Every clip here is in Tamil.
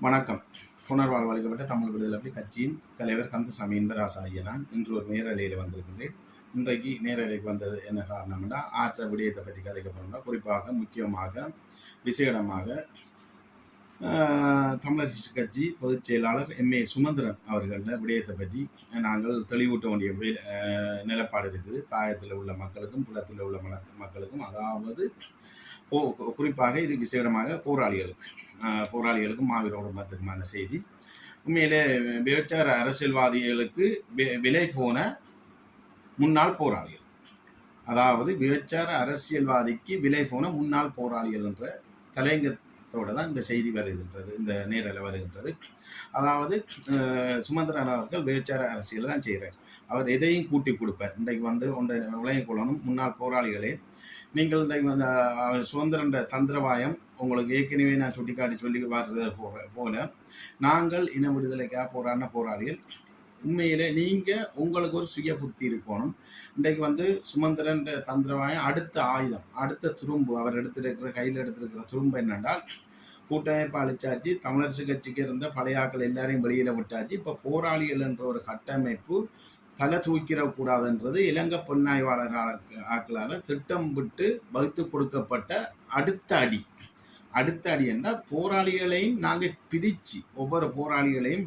வணக்கம். புனர்வாழ்வு அளிக்கப்பட்ட தமிழ் விடுதலை கட்சியின் தலைவர் கந்தசாமி என்பராசா ஆகிய நான் இன்று ஒரு நேரலையில் வந்திருக்கின்றேன். இன்றைக்கு நேரலைக்கு வந்தது என்ன காரணம்னா, ஆற்ற விடயத்தை பற்றி கதைக்க போனோம்னா, குறிப்பாக முக்கியமாக விசேடமாக தமிழர் கட்சி பொதுச் செயலாளர் எம்ஏ சுமந்திரன் அவர்களின் விடயத்தை பற்றி நாங்கள் தெளிவூட்ட வேண்டிய நிலப்பாடு இருக்குது. தாயத்தில் உள்ள மக்களுக்கும் புலத்தில் உள்ள மக்களுக்கும், அதாவது குறிப்பாக இது விசேடமாக போராளிகளுக்கும் மாவீர குடும்பத்துக்குமான செய்தி. உண்மையிலே விபச்சார அரசியல்வாதிகளுக்கு விலை போன முன்னாள் போராளிகள், அதாவது விபச்சார அரசியல்வாதிக்கு விலை போன முன்னாள் போராளிகள் என்ற தலையங்கத்தோடு தான் இந்த செய்தி வருகின்றது, இந்த நேரில் வருகின்றது. அதாவது சுமந்திரன் அவர்கள் விபச்சார அரசியல் தான் செய்கிறார். அவர் எதையும் கூட்டி கொடுப்பார். இன்றைக்கு ஒன்றை விளங்கிக் கொள்ளணும், முன்னாள் போராளிகளே, நீங்கள் இன்றைக்கு சுதந்திரன் தந்திரவாயம் உங்களுக்கு ஏற்கனவே நான் சுட்டிக்காட்டி சொல்லி வர்றது போல நாங்கள் இன விடுதலைக்காக போராடின போராளிகள். உண்மையிலே நீங்கள் உங்களுக்கு ஒரு சுய புத்தி இருக்கணும். இன்றைக்கு சுமந்திரன் தந்திரவாயம் அடுத்த ஆயுதம், அடுத்த துரும்பு, அவர் கையில் எடுத்திருக்கிற துரும்பு என்னென்றால், கூட்டமைப்பு அழிச்சாச்சு, தமிழரசு கட்சிக்கு இருந்த பழைய ஆக்கள் எல்லாரையும் வெளியில் விட்டாச்சு. இப்போ போராளிகள் என்ற ஒரு கட்டமைப்பு தலை தூக்கிடக்கூடாதுன்றது இலங்கை புலனாய்வாளர் ஆக்களால் திட்டம் விட்டு வகுத்து கொடுக்கப்பட்ட அடுத்த அடி என்றால், போராளிகளையும் நாங்கள் பிரித்து ஒவ்வொரு போராளிகளையும்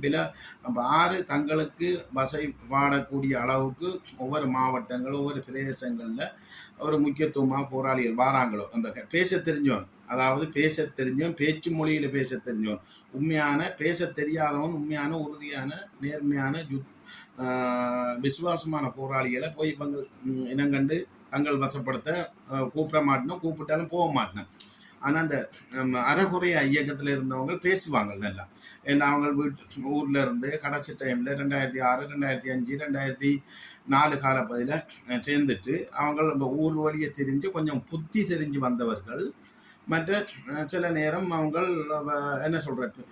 ஆறு தங்களுக்கு வசை பாடக்கூடிய அளவுக்கு ஒவ்வொரு மாவட்டங்கள் ஒவ்வொரு பிரதேசங்களில் ஒரு முக்கியத்துவமாக போராளிகள் வாராங்களோ, அந்த பேச தெரிஞ்சவன், அதாவது பேச தெரிஞ்சவன், பேச்சு மொழியில் பேச தெரிஞ்சவன், உண்மையான பேச தெரியாதவன், உண்மையான உறுதியான நேர்மையான விசுவாசமான போராளிகளை போய் இனங்கண்டு தங்கள் வசப்படுத்த கூப்பிட மாட்டோம், கூப்பிட்டாலும் போக மாட்டேன். ஆனால் அந்த அறகுறைய இயக்கத்தில் இருந்தவங்க பேசுவாங்க நல்லா. ஏன்னா அவங்க ஊரில் இருந்து கடைசி டைமில் 2006, 2005, 2004 காலப்பகுதியில் சேர்ந்துட்டு அவங்க ஊர் வழியை தெரிஞ்சு கொஞ்சம் புத்தி தெரிஞ்சு வந்தவர்கள். மற்ற சில நேரம் அவங்க என்ன சொல்கிறது,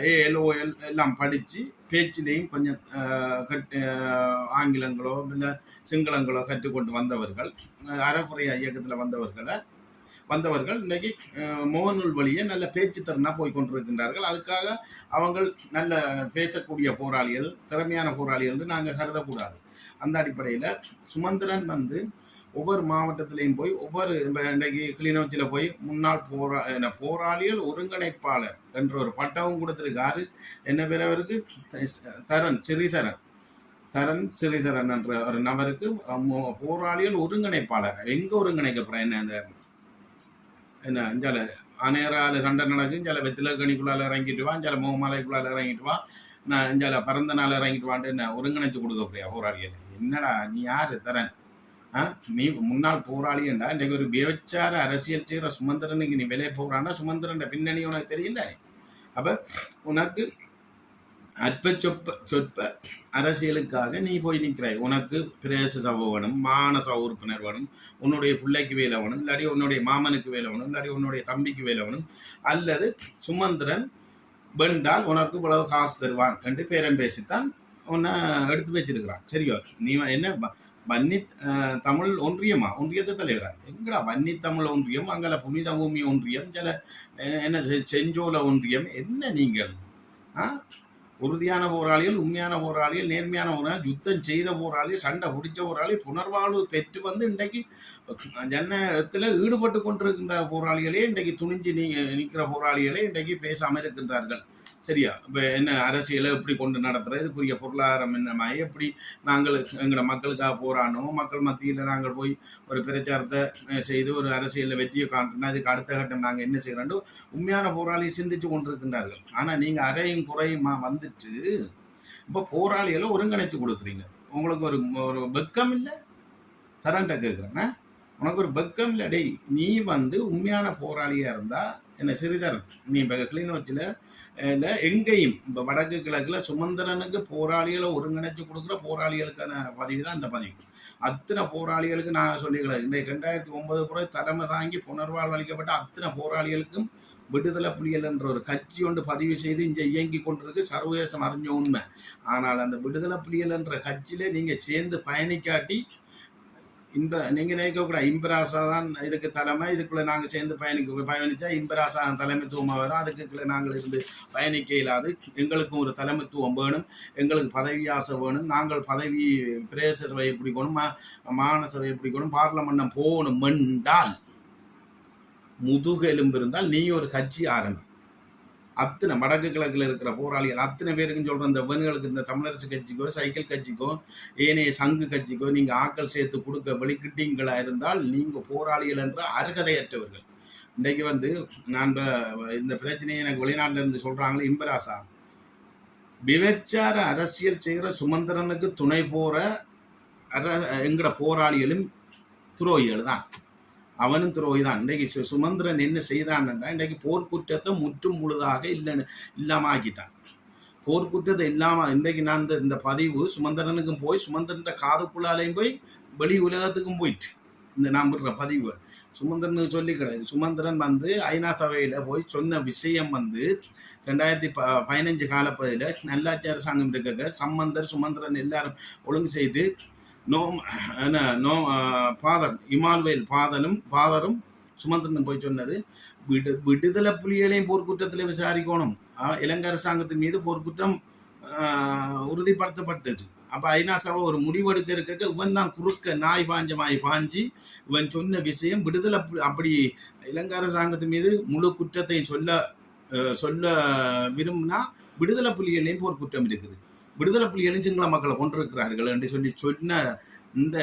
ஏஎல்ஓஎல் எல்லாம் படித்து பேச்சிலையும் கொஞ்சம் ஆங்கிலங்களோ இல்லை சிங்களங்களோ கற்றுக்கொண்டு வந்தவர்கள், அறகுறைய இயக்கத்தில் வந்தவர்கள் இன்றைக்கி முகநூல் வழியே நல்ல பேச்சு திறனாக போய் கொண்டிருக்கின்றார்கள். அதுக்காக அவங்க நல்ல பேசக்கூடிய போராளிகள், திறமையான போராளிகள் என்று நாங்கள் கருதக்கூடாது. அந்த அடிப்படையில் சுமந்திரன் ஒவ்வொரு மாவட்டத்திலையும் போய் இன்றைக்கு கிளிநொச்சியில் போய் முன்னாள் போராளிகள் ஒருங்கிணைப்பாளர் என்ற ஒரு பட்டமும் கொடுத்திருக்காரு. என்ன பேர் அவருக்கு? தரன் சிறிதரன் என்ற ஒரு நபருக்கு போராளிகள் ஒருங்கிணைப்பாளர். எங்கே ஒருங்கிணைக்கப்படுற என்ன இஞ்சால அநேரால சண்டை நடக்கும், சில வெத்திலக்கணிக்குள்ளால் இறங்கிட்டு வா, சில முகமலைக்குள்ளால் இறங்கிட்டு வா, நான் இஞ்சால பரந்த நாள் இறங்கிட்டு வான்ட்டு என்ன ஒருங்கிணைச்சு கொடுக்க போறியா போராளிகள்? என்னடா நீ யார் தரன்? நீ முன்னாள் போராளி என்றா இன்றைக்கு ஒரு விபச்சார அரசியல் செய்கிற சுமந்திரனுக்கு நீ விலை போகிறான்னா சுமந்திரன் பின்னணி உனக்கு தெரியும் தானே? அப்போ உனக்கு சொற்ப அரசியலுக்காக நீ போய் நிற்கிறாய். உனக்கு பிரதேச சபை வேணும், மாநசபை உறுப்பினர் வேணும், உன்னுடைய பிள்ளைக்கு வேலை வேணும், இல்லாட்டி உன்னுடைய மாமனுக்கு வேலை வேணும், இல்லாட்டி உன்னுடைய தம்பிக்கு வேலை வேணும், அல்லது சுமந்திரன் வெண்டால் உனக்கு இவ்வளவு காசு தருவான் என்று பேரம் பேசித்தான் உன்னை எடுத்து வச்சிருக்கிறான். சரியோ? நீ என்ன வன்னி தமிழ் ஒன்றியத்தை தலைவராக எங்கடா வன்னி தமிழ் ஒன்றியம், அங்கே புனித பூமி ஒன்றியம், சில என்ன செஞ்சோல ஒன்றியம், என்ன நீங்கள் உறுதியான போராளிகள், உண்மையான போராளிகள், நேர்மையான போராளிகள், யுத்தம் செய்த போராளிகள், சண்டை பிடிச்ச போராளி, புனர்வாழ்வு பெற்று இன்றைக்கு ஜனத்தில் ஈடுபட்டு கொண்டிருக்கின்ற போராளிகளே இன்றைக்கு துணிஞ்சு நிற்கிற போராளிகளே இன்றைக்கு பேசாமல் இருக்கின்றார்கள். சரியா? இப்போ என்ன அரசியலை எப்படி கொண்டு நடத்துகிறது, இதுக்குரிய பொருளாதாரம் என்னமாயி, எப்படி நாங்கள் எங்களோட மக்களுக்காக போராடணும், மக்கள் மத்தியில் நாங்கள் போய் ஒரு பிரச்சாரத்தை செய்து ஒரு அரசியலில் வெற்றியை காட்டுனா இதுக்கு அடுத்த கட்டம் நாங்கள் என்ன செய்கிறோம் உண்மையான போராளியை சிந்திச்சு கொண்டிருக்கின்றார்கள். ஆனால் நீங்கள் அறையும் குறையுமா வந்துட்டு இப்போ போராளிகளை ஒருங்கிணைத்து கொடுக்குறீங்க. உங்களுக்கு ஒரு வெக்கம் இல்லை? தரண்ட கேட்குறேன்னா உனக்கு ஒரு வெக்கம் இல்லை? டேய், நீ உண்மையான போராளியாக இருந்தால் என்ன சிறிதரன், நீ இப்போ கிளிநொச்சியில் இல்லை எங்கேயும் இப்போ வடக்கு கிழக்கில் சுமந்திரனுக்கு போராளிகளை ஒருங்கிணைச்சு கொடுக்குற போராளிகளுக்கான பதிவு தான் இந்த பதிவு. அத்தனை போராளிகளுக்கு நான் சொல்லிக்கிறேன், இந்த 2009 கூட தலைமை தாங்கி புனர்வாழ்வு அளிக்கப்பட்ட அத்தனை போராளிகளுக்கும் விடுதலை புலிகள் என்ற ஒரு கட்சி ஒன்று பதிவு செய்து இங்கே இயங்கி கொண்டிருக்கு, சர்வதேசம் அறிஞ்ச உண்மை. ஆனால் அந்த விடுதலை புலிகள் என்ற கட்சியிலே நீங்கள் சேர்ந்து பயணிக்காட்டி நீங்க நினைக்கக்கூடாது இம்பராசா தான் இதுக்கு தலைமை, இதுக்குள்ள நாங்க சேர்ந்து பயணிச்சா இம்பராசா தலைமைத்துவமா வரும், அதுக்குள்ள நாங்கள் இருந்து பயணிக்க இயலாது. எங்களுக்கும் ஒரு தலைமைத்துவம் வேணும், எங்களுக்கு பதவி ஆசை வேணும், நாங்கள் பதவி பிரதேச சபையை பிடிக்கணும், மாகாண சபையை பிடிக்கணும், பார்லமெண்டம் போகணும் என்றால் முதுகெலும்பு இருந்தால் நீ ஒரு கட்சி ஆரம்பி. அத்தனை வடக்கு கிழக்கில் இருக்கிற போராளிகள் அத்தனை பேருக்கும் சொல்கிற இந்த பெண்களுக்கு இந்த தமிழரசு கட்சிக்கோ சைக்கிள் கட்சிக்கோ ஏனைய சங்கு கட்சிக்கோ நீங்கள் ஆக்கள் சேர்த்து கொடுக்க வெளிக்கிட்டீங்களா இருந்தால் நீங்கள் போராளிகள் என்ற அருகதையற்றவர்கள். இன்றைக்கு நான் இந்த பிரச்சனையை எனக்கு வெளிநாட்டில் இருந்து சொல்கிறாங்களே இம்பராசா விபச்சார அரசியல் செய்கிற சுமந்திரனுக்கு துணை போகிற எங்கட போராளிகளும் துரோகிகள் தான், அவனும் துரோகி தான். இன்றைக்கு சுமந்திரன் என்ன செய்தான்னா இன்றைக்கு போர்க்குற்றத்தை முற்றும் முழுதாக இல்லாம ஆக்கிட்டான். போர்க்குற்றத்தை இல்லாம இன்றைக்கு நான் இந்த பதிவு சுமந்திரனுக்கும் போய் சுமந்திரன் காதுக்குள்ளாலையும் போய் வெளி உலகத்துக்கும் போயிட்டு இந்த நான் விடுற பதிவு சுமந்திரனுக்கு சொல்லி கிடையாது. சுமந்திரன் ஐநா சபையில போய் சொன்ன விஷயம் 2015 காலப்பகுதியில் நல்லாட்சி அரசாங்கம் இருக்க சம்பந்தர் சுமந்திரன் எல்லாரும் ஒழுங்கு செய்து ஃபாதர் இமானுவேல் ஃபாதரும் சுமந்திரன் போய் சொன்னது விடுதலை புலிகளையும் போர்க்குற்றத்தில் விசாரிக்கணும், இலங்கை அரசாங்கத்தின் மீது போர்க்குற்றம் உறுதிப்படுத்தப்பட்டது. அப்போ ஐநா சபை ஒரு முடிவெடுக்க இருக்க இவன் தான் குறுக்க நாய் பாஞ்சி இவன் சொன்ன விஷயம் விடுதலை அப்படி இலங்கை அரசாங்கத்தின் மீது முழு குற்றத்தையும் சொல்ல விரும்பினா விடுதலை புலிகளையும் போர்க்குற்றம் இருக்குது, விடுதலை புலிகளும் சிங்கள மக்களை கொண்டிருக்கிறார்கள் என்று சொன்ன இந்த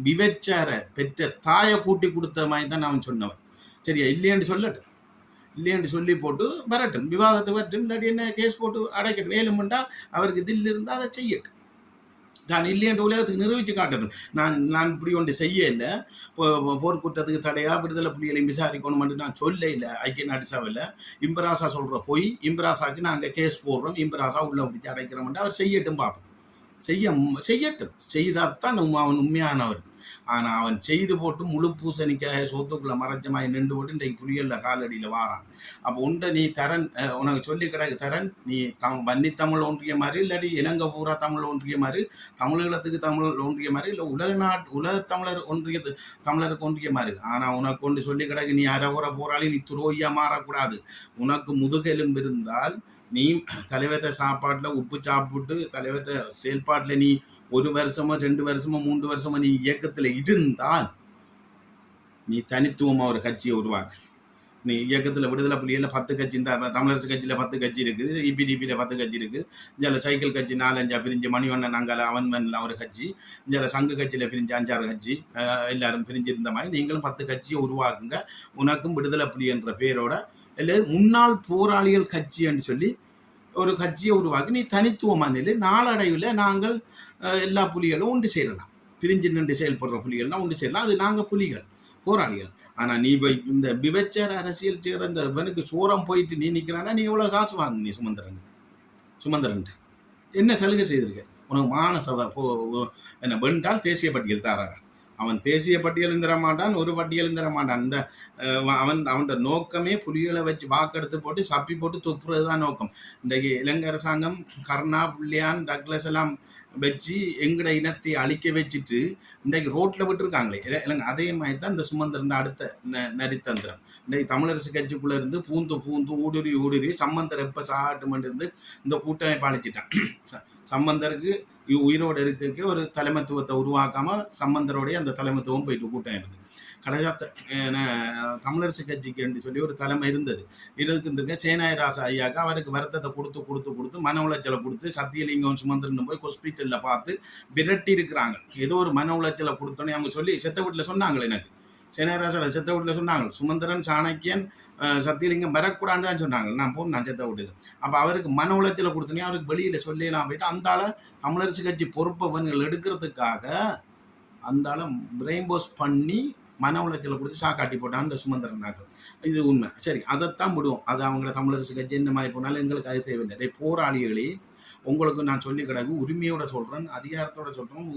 விபச்சார பெற்ற தாயை கூட்டி கொடுத்த மாதிரி தான் அவன் சொன்னவன். சரியா? இல்லையென்று சொல்லட்டும், இல்லையென்று சொல்லி போட்டு வரட்டும், விவாதத்தை வரட்டும், இல்லாட்டி என்ன கேஸ் போட்டு அடைக்கட்டும், வேலுமெண்டா அவருக்கு தில் இருந்தால் அதை செய்யட்டும். தான் இல்லையென்ற உலகத்துக்கு நிரூபித்து காட்டணும். நான் இப்படி ஒன்று செய்ய இல்லை, போர்க்குற்றத்துக்கு தடையா விடுதலை புலிகளையும் விசாரிக்கணும் நான் சொல்ல இல்லை. ஐக்கிய நாடு சபையில் இம்பராசா சொல்கிற போய் இம்பராசாவுக்கு நாங்கள் கேஸ் போடுறோம், இம்பராசா உள்ள பிடிச்சி அடைக்கிறோம்ட்டு அவர் செய்யட்டும், பார்ப்போம். செய்யட்டும், செய்தாத்தான் அவன் உண்மையானவர். ஆனால் அவன் செய்து போட்டு முழு பூசணிக்காய சோத்துக்குள்ள மறைச்சமாய் நின்று போட்டு இன்றைக்கு புலிகளில் காலடியில் வாரான். அப்போ உண்டை நீ தரன் உனக்கு சொல்லி கிடக்கு தரன், நீ வன்னி தமிழ் ஒன்றிய மாதிரி, இல்லாட்டி இலங்கை பூரா தமிழ் ஒன்றிய மாதிரி, தமிழீழத்துக்கு தமிழ் ஒன்றிய மாதிரி, இல்லை உலக தமிழர் தமிழருக்கு ஒன்றிய மாதிரி. ஆனால் உனக்கு ஒன்று சொல்லி கிடக்கு, நீ அறகுற போராளி, நீ துரோகியாக மாறக்கூடாது. உனக்கு முதுகெலும்பு இருந்தால் நீ தலைவர்கிட்ட சாப்பாட்டில் உப்பு சாப்பிட்டு தலைவர்கிட்ட செயல்பாட்டில் நீ 1 வருஷமோ 2 வருஷமோ 3 வருஷமோ நீ இயக்கத்தில் இருந்தால் நீ தனித்துவமாக ஒரு கட்சியை உருவாக்கு. நீ இயக்கத்தில் விடுதலை புலிகளில் 10 கட்சி, இந்த தமிழரசு கட்சியில் 10 கட்சி இருக்குது, இபிடிபியில் 10 கட்சி இருக்குது, இதில் சைக்கிள் கட்சி 4-5 பிரிஞ்சு, மணிவண்ணன் அங்கால அவன்மன்ல ஒரு கட்சி, இதில் சங்கு கட்சியில் பிரிஞ்சு 5-6 கட்சி, எல்லாரும் பிரிஞ்சு இருந்த மாதிரி நீங்களும் 10 கட்சியை உருவாக்குங்க. உனக்கும் விடுதலை புலி என்ற பேரோட இல்லை முன்னாள் போராளிகள் கட்சி என்று சொல்லி ஒரு கட்சியை உருவாக்கி நீ தனித்துவமான நிலை நாளடைவில் நாங்கள் எல்லா புலிகளும் ஒன்று சேரலாம். பிரிஞ்சு நின்று செயல்படுற புலிகள்லாம் ஒன்று சேரலாம், அது நாங்கள் புலிகள் போராளிகள். ஆனால் நீ இந்த விபச்சார அரசியல் செய்கிற இந்த இவனுக்கு சோரம் போயிட்டு நீ நிற்கிறான்னா நீ எவ்வளோ காசு வாங்க? நீ சுமந்திரன் என்ன சலுகை செய்திருக்க? உனக்கு மானசபை என்ன வென்றால் தேசிய பட்டியல் தாராரா? அவன் தேசிய பட்டியலும் தர மாட்டான், ஒரு பட்டியலும் தர மாட்டான். இந்த அவனோட நோக்கமே புலிகளை வச்சு வாக்கெடுத்து போட்டு சப்பி போட்டு துப்புறது தான் நோக்கம். இன்றைக்கு இலங்கை அரசாங்கம் கருணா, பிள்ளையான், டக்ளஸ் எல்லாம் வச்சு எங்கட இனத்தை அழிக்க வச்சுட்டு இன்றைக்கு ரோட்டில் விட்டுருக்காங்களே இல்லைங்க. அதே மாதிரி தான் இந்த சுமந்திரன் அடுத்த நரித்தந்திரம். இன்றைக்கு தமிழரசு கட்சிக்குள்ளே இருந்து பூந்து ஊடுருவி சம்பந்தர் எப்போ சாட்டுமென்று இருந்து இந்த கூட்டமைப்பு அழிச்சிட்டான். சம்பந்தருக்கு உயிரோடு இருக்க ஒரு தலைமைத்துவத்தை உருவாக்காம சம்பந்தரோடைய அந்த தலைமைத்துவம் போயிட்டு கூட்டம் இருக்கு. கடைசியாக தமிழரசு கட்சிக்கு என்று சொல்லி ஒரு தலைமை இருந்திருக்க சேனாயராசா ஐயாக்கு அவருக்கு வருத்தத்தை கொடுத்து மன உளைச்சலை கொடுத்து சத்தியலிங்கம் சுமந்திரன் போய் ஹாஸ்பிட்டலில் பார்த்து விரட்டி இருக்கிறாங்க. ஏதோ ஒரு மன உளைச்சலை கொடுத்தோன்னே அவங்க சொல்லி செத்த வீட்டில் சொன்னாங்களே, எனக்கு சேனாயராசா செத்த வீட்டில் சொன்னாங்க, சுமந்திரன் சாணக்கியன் சத்தியலிங்கம் வரக்கூடாதுன்னு தான் சொன்னாங்க. நான் நான் செத்த வீட்டுக்கு. அப்போ அவருக்கு மன உளைச்சலை கொடுத்தோன்னே அவருக்கு வெளியில் சொல்லிடலாம் போயிட்டு அந்தால தமிழரசு கட்சி பொறுப்பவர்கள் எடுக்கிறதுக்காக அந்தால பிரெயின் வாஷ் பண்ணி மன உளைச்சலை கொடுத்து சாக்காட்டி போட்டான் அந்த சுமந்திரன் நாட்கள். இது உண்மை. சரி, அதைத்தான் விடுவோம். அது அவங்கள தமிழரசு கட்சி என்ன மாதிரி போனாலும் எங்களுக்கு அது தேவையில்லை. போராளிகளே, உங்களுக்கு நான் சொல்லி கிடக்கு, உரிமையோட சொல்கிறேன், அதிகாரத்தோட சொல்கிறோம்,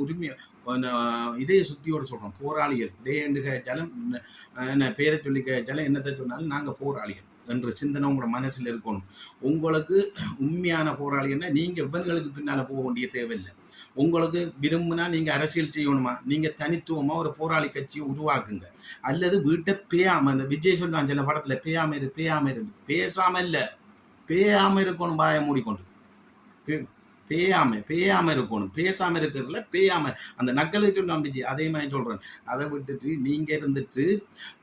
இதய சுத்தியோட சொல்கிறோம். போராளிகள் டே என்று கேட்டாலும் என்ன பேரை சொல்லி கேட்டாலும் என்னத்தை சொன்னாலும் நாங்கள் போராளிகள். என்ற சிந்தனை உங்களோட மனசில் இருக்கணும். உங்களுக்கு உண்மையான போராளின்னா நீங்கள் இவர்களுக்கு பின்னால் போக வேண்டிய தேவையில்லை. உங்களுக்கு விரும்புனா நீங்கள் அரசியல் செய்யணுமா, நீங்கள் தனித்துவமாக ஒரு போராளி கட்சியை உருவாக்குங்க. அல்லது வீட்டை பேயாமல், இந்த விஜய் சொல்லுவான் சில படத்தில், பேயாமல் இரு பேசாமல் இல்லை, பேயாமல் இருக்கணும், வாயை மூடிக்கொண்டு பேயாமல் இருக்கணும். பேசாமல் இருக்கிறதுல பேயாமல் அந்த நக்கலுக்கு நம்பிச்சு அதே மாதிரி சொல்கிறேன். அதை விட்டுட்டு நீங்கள் இருந்துட்டு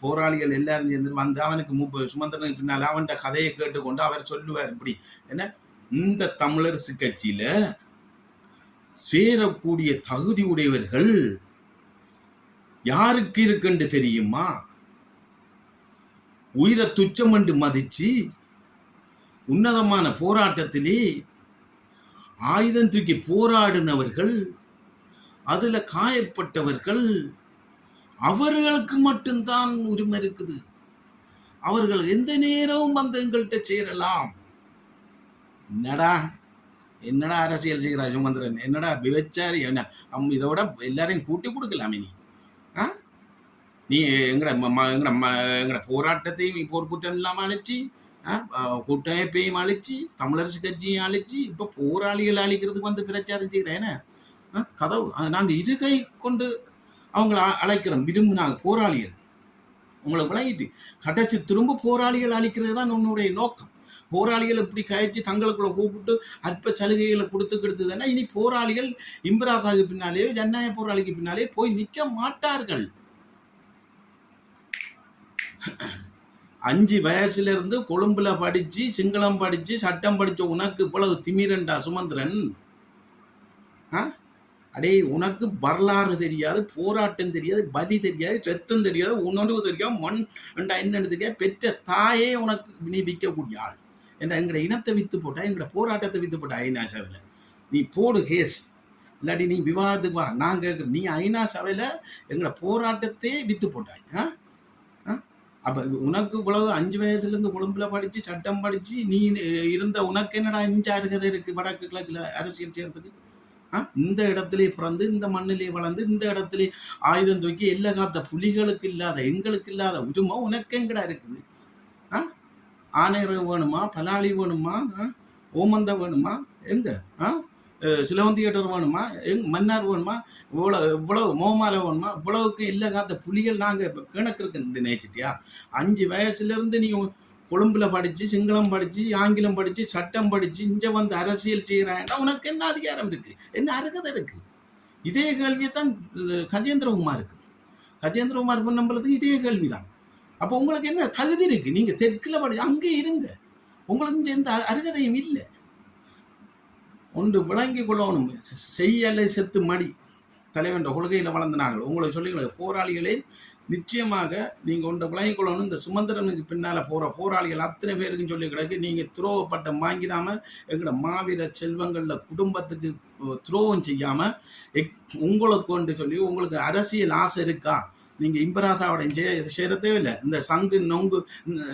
போராளிகள் எல்லாரும் சேர்ந்து வந்து அவனுக்கு சுமந்திரனுக்கு பின்னால் அவன்கிட்ட கதையை கேட்டுக்கொண்டு அவர் சொல்லுவார் இப்படி என்ன, இந்த தமிழரசு கட்சியில் சேரக்கூடிய தகுதி உடையவர்கள் யாருக்கு இருக்குன்னு தெரியுமா? உயிரை துச்சம் என்று மதிச்சு உன்னதமான போராட்டத்திலே ஆயுதம் தூக்கி போராடினவர்கள், அதுல காயப்பட்டவர்கள், அவர்களுக்கு மட்டும்தான் உரிமை இருக்குது. அவர்கள் எந்த நேரமும் வந்து எங்கள்கிட்ட சேரலாம். என்னடா அரசியல் செய்கிறா சுமந்திரன், என்னடா விபச்சாரி, என்ன இதோட எல்லாரையும் கூட்டி கொடுக்கலாமே நீ எங்கட போராட்டத்தையும் போர்க்குற்றம் இல்லாமல் அழைச்சி, கூட்டமைப்பையும் அழிச்சு, தமிழரசு கட்சியும் அழிச்சு, இப்போ போராளிகள் அழிக்கிறதுக்கு வந்து பிரச்சாரம் செய்கிறேன். கதவு நாங்கள் இருகை கொண்டு அவங்கள அழைக்கிறோம். விரும்பினாங்க போராளிகள் உங்களை விளங்கிட்டு கடைசி திரும்ப போராளிகள் அழிக்கிறது தான் உன்னுடைய நோக்கம். போராளிகள் இப்படி கழிச்சு தங்களுக்குள்ள கூப்பிட்டு அற்ப சலுகைகளை கொடுத்துக்கிடுதுன்னா இனி போராளிகள் இம்பராசாகு பின்னாலே, ஜனநாயக போராளிக்கு பின்னாலே போய் நிற்க மாட்டார்கள். 5 வயசுல இருந்து கொழும்புல படிச்சு சிங்களம் படிச்சு சட்டம் படிச்ச உனக்கு இவ்வளவு திமிரண்டா சுமந்திரன்? அடே, உனக்கு வரலாறு தெரியாது, போராட்டம் தெரியாது, பலி தெரியாது, ரத்தம் தெரியாது, உணர்வு தெரியாது, மண் என்னன்னு தெரியாது. பெற்ற தாயே உனக்கு நீ விற்கக்கூடிய ஆள். ஏன்னா எங்கட இனத்தை வித்து போட்டா, எங்கட போராட்டத்தை வித்து போட்டா ஐநா சபையில் நீ போடு கேஸ், இல்லாட்டி நீ விவாதத்துக்கு வா. நான் கேட்குறேன், நீ ஐநா சபையில் எங்கட போராட்டத்தையே வித்து போட்டாய். அப்போ உனக்கு இவ்வளவு 5 வயசுலேருந்து கொழும்புல படித்து சட்டம் படித்து நீ இருந்த உனக்கு என்னடா இஞ்சா இருக்கதை இருக்குது வடக்கு கிழக்கில் அரசியல் செய்கிறதுக்கு? இந்த இடத்துல பிறந்து, இந்த மண்ணிலே வளர்ந்து, இந்த இடத்துல ஆயுதம் தூக்கி எல்லை காத்த புலிகளுக்கு இல்லாத, எங்களுக்கு இல்லாத உரிமை உனக்கு எங்கடா இருக்குது? ஆனையர் வேணுமா, பலாளி வேணுமா, ஓமந்த வேணுமா, எங்க சிலவந்தி கட்டர் வேணுமா, மன்னார் வேணுமா, இவ்வளவு மோமால வேணுமா? இவ்வளவுக்கு இல்லை காத்த புலிகள் நாங்கள் இப்போ கணக்கு இருக்குன்னு நினைச்சிட்டியா? 5 வயசுலேருந்து நீ கொழும்புல படித்து சிங்களம் படித்து ஆங்கிலம் படித்து சட்டம் படித்து இங்கே வந்து அரசியல் செய்கிறாங்கன்னா உனக்கு என்ன அதிகாரம் இருக்குது, என்ன அருகதை இருக்குது? இதே கேள்வியை தான் கஜேந்திரகுமாருக்கு நம்மளுக்கு இதே கேள்வி தான். அப்போ உங்களுக்கு என்ன தகுதி இருக்குது? நீங்கள் தெற்கில் படி அங்கே இருங்க, உங்களுக்கு எந்த அருகதையும் இல்லை. ஒன்று விளங்கி கொள்ளணும். செய்யலை செத்து மடி தலைவன்ற கொள்கையில் வளர்ந்தாங்க. உங்களை சொல்லிக்கல போராளிகளே, நிச்சயமாக நீங்கள் ஒன்றை விளங்கி கொள்ளணும். இந்த சுமந்திரனுக்கு பின்னால் போகிற போராளிகள் அத்தனை பேருக்குன்னு சொல்லி கிடக்கு. நீங்கள் துரோகப்பட்டம் வாங்கிடாமல் எங்களோட மாவீர செல்வங்களில் குடும்பத்துக்கு துரோகம் செய்யாமல் உங்களுக்கு கொண்டு சொல்லி, உங்களுக்கு அரசியல் ஆசை இருக்கா? நீங்கள் இம்பராசாவோடையும் சேர தேவையில்லை. இந்த சங்கு நொங்கு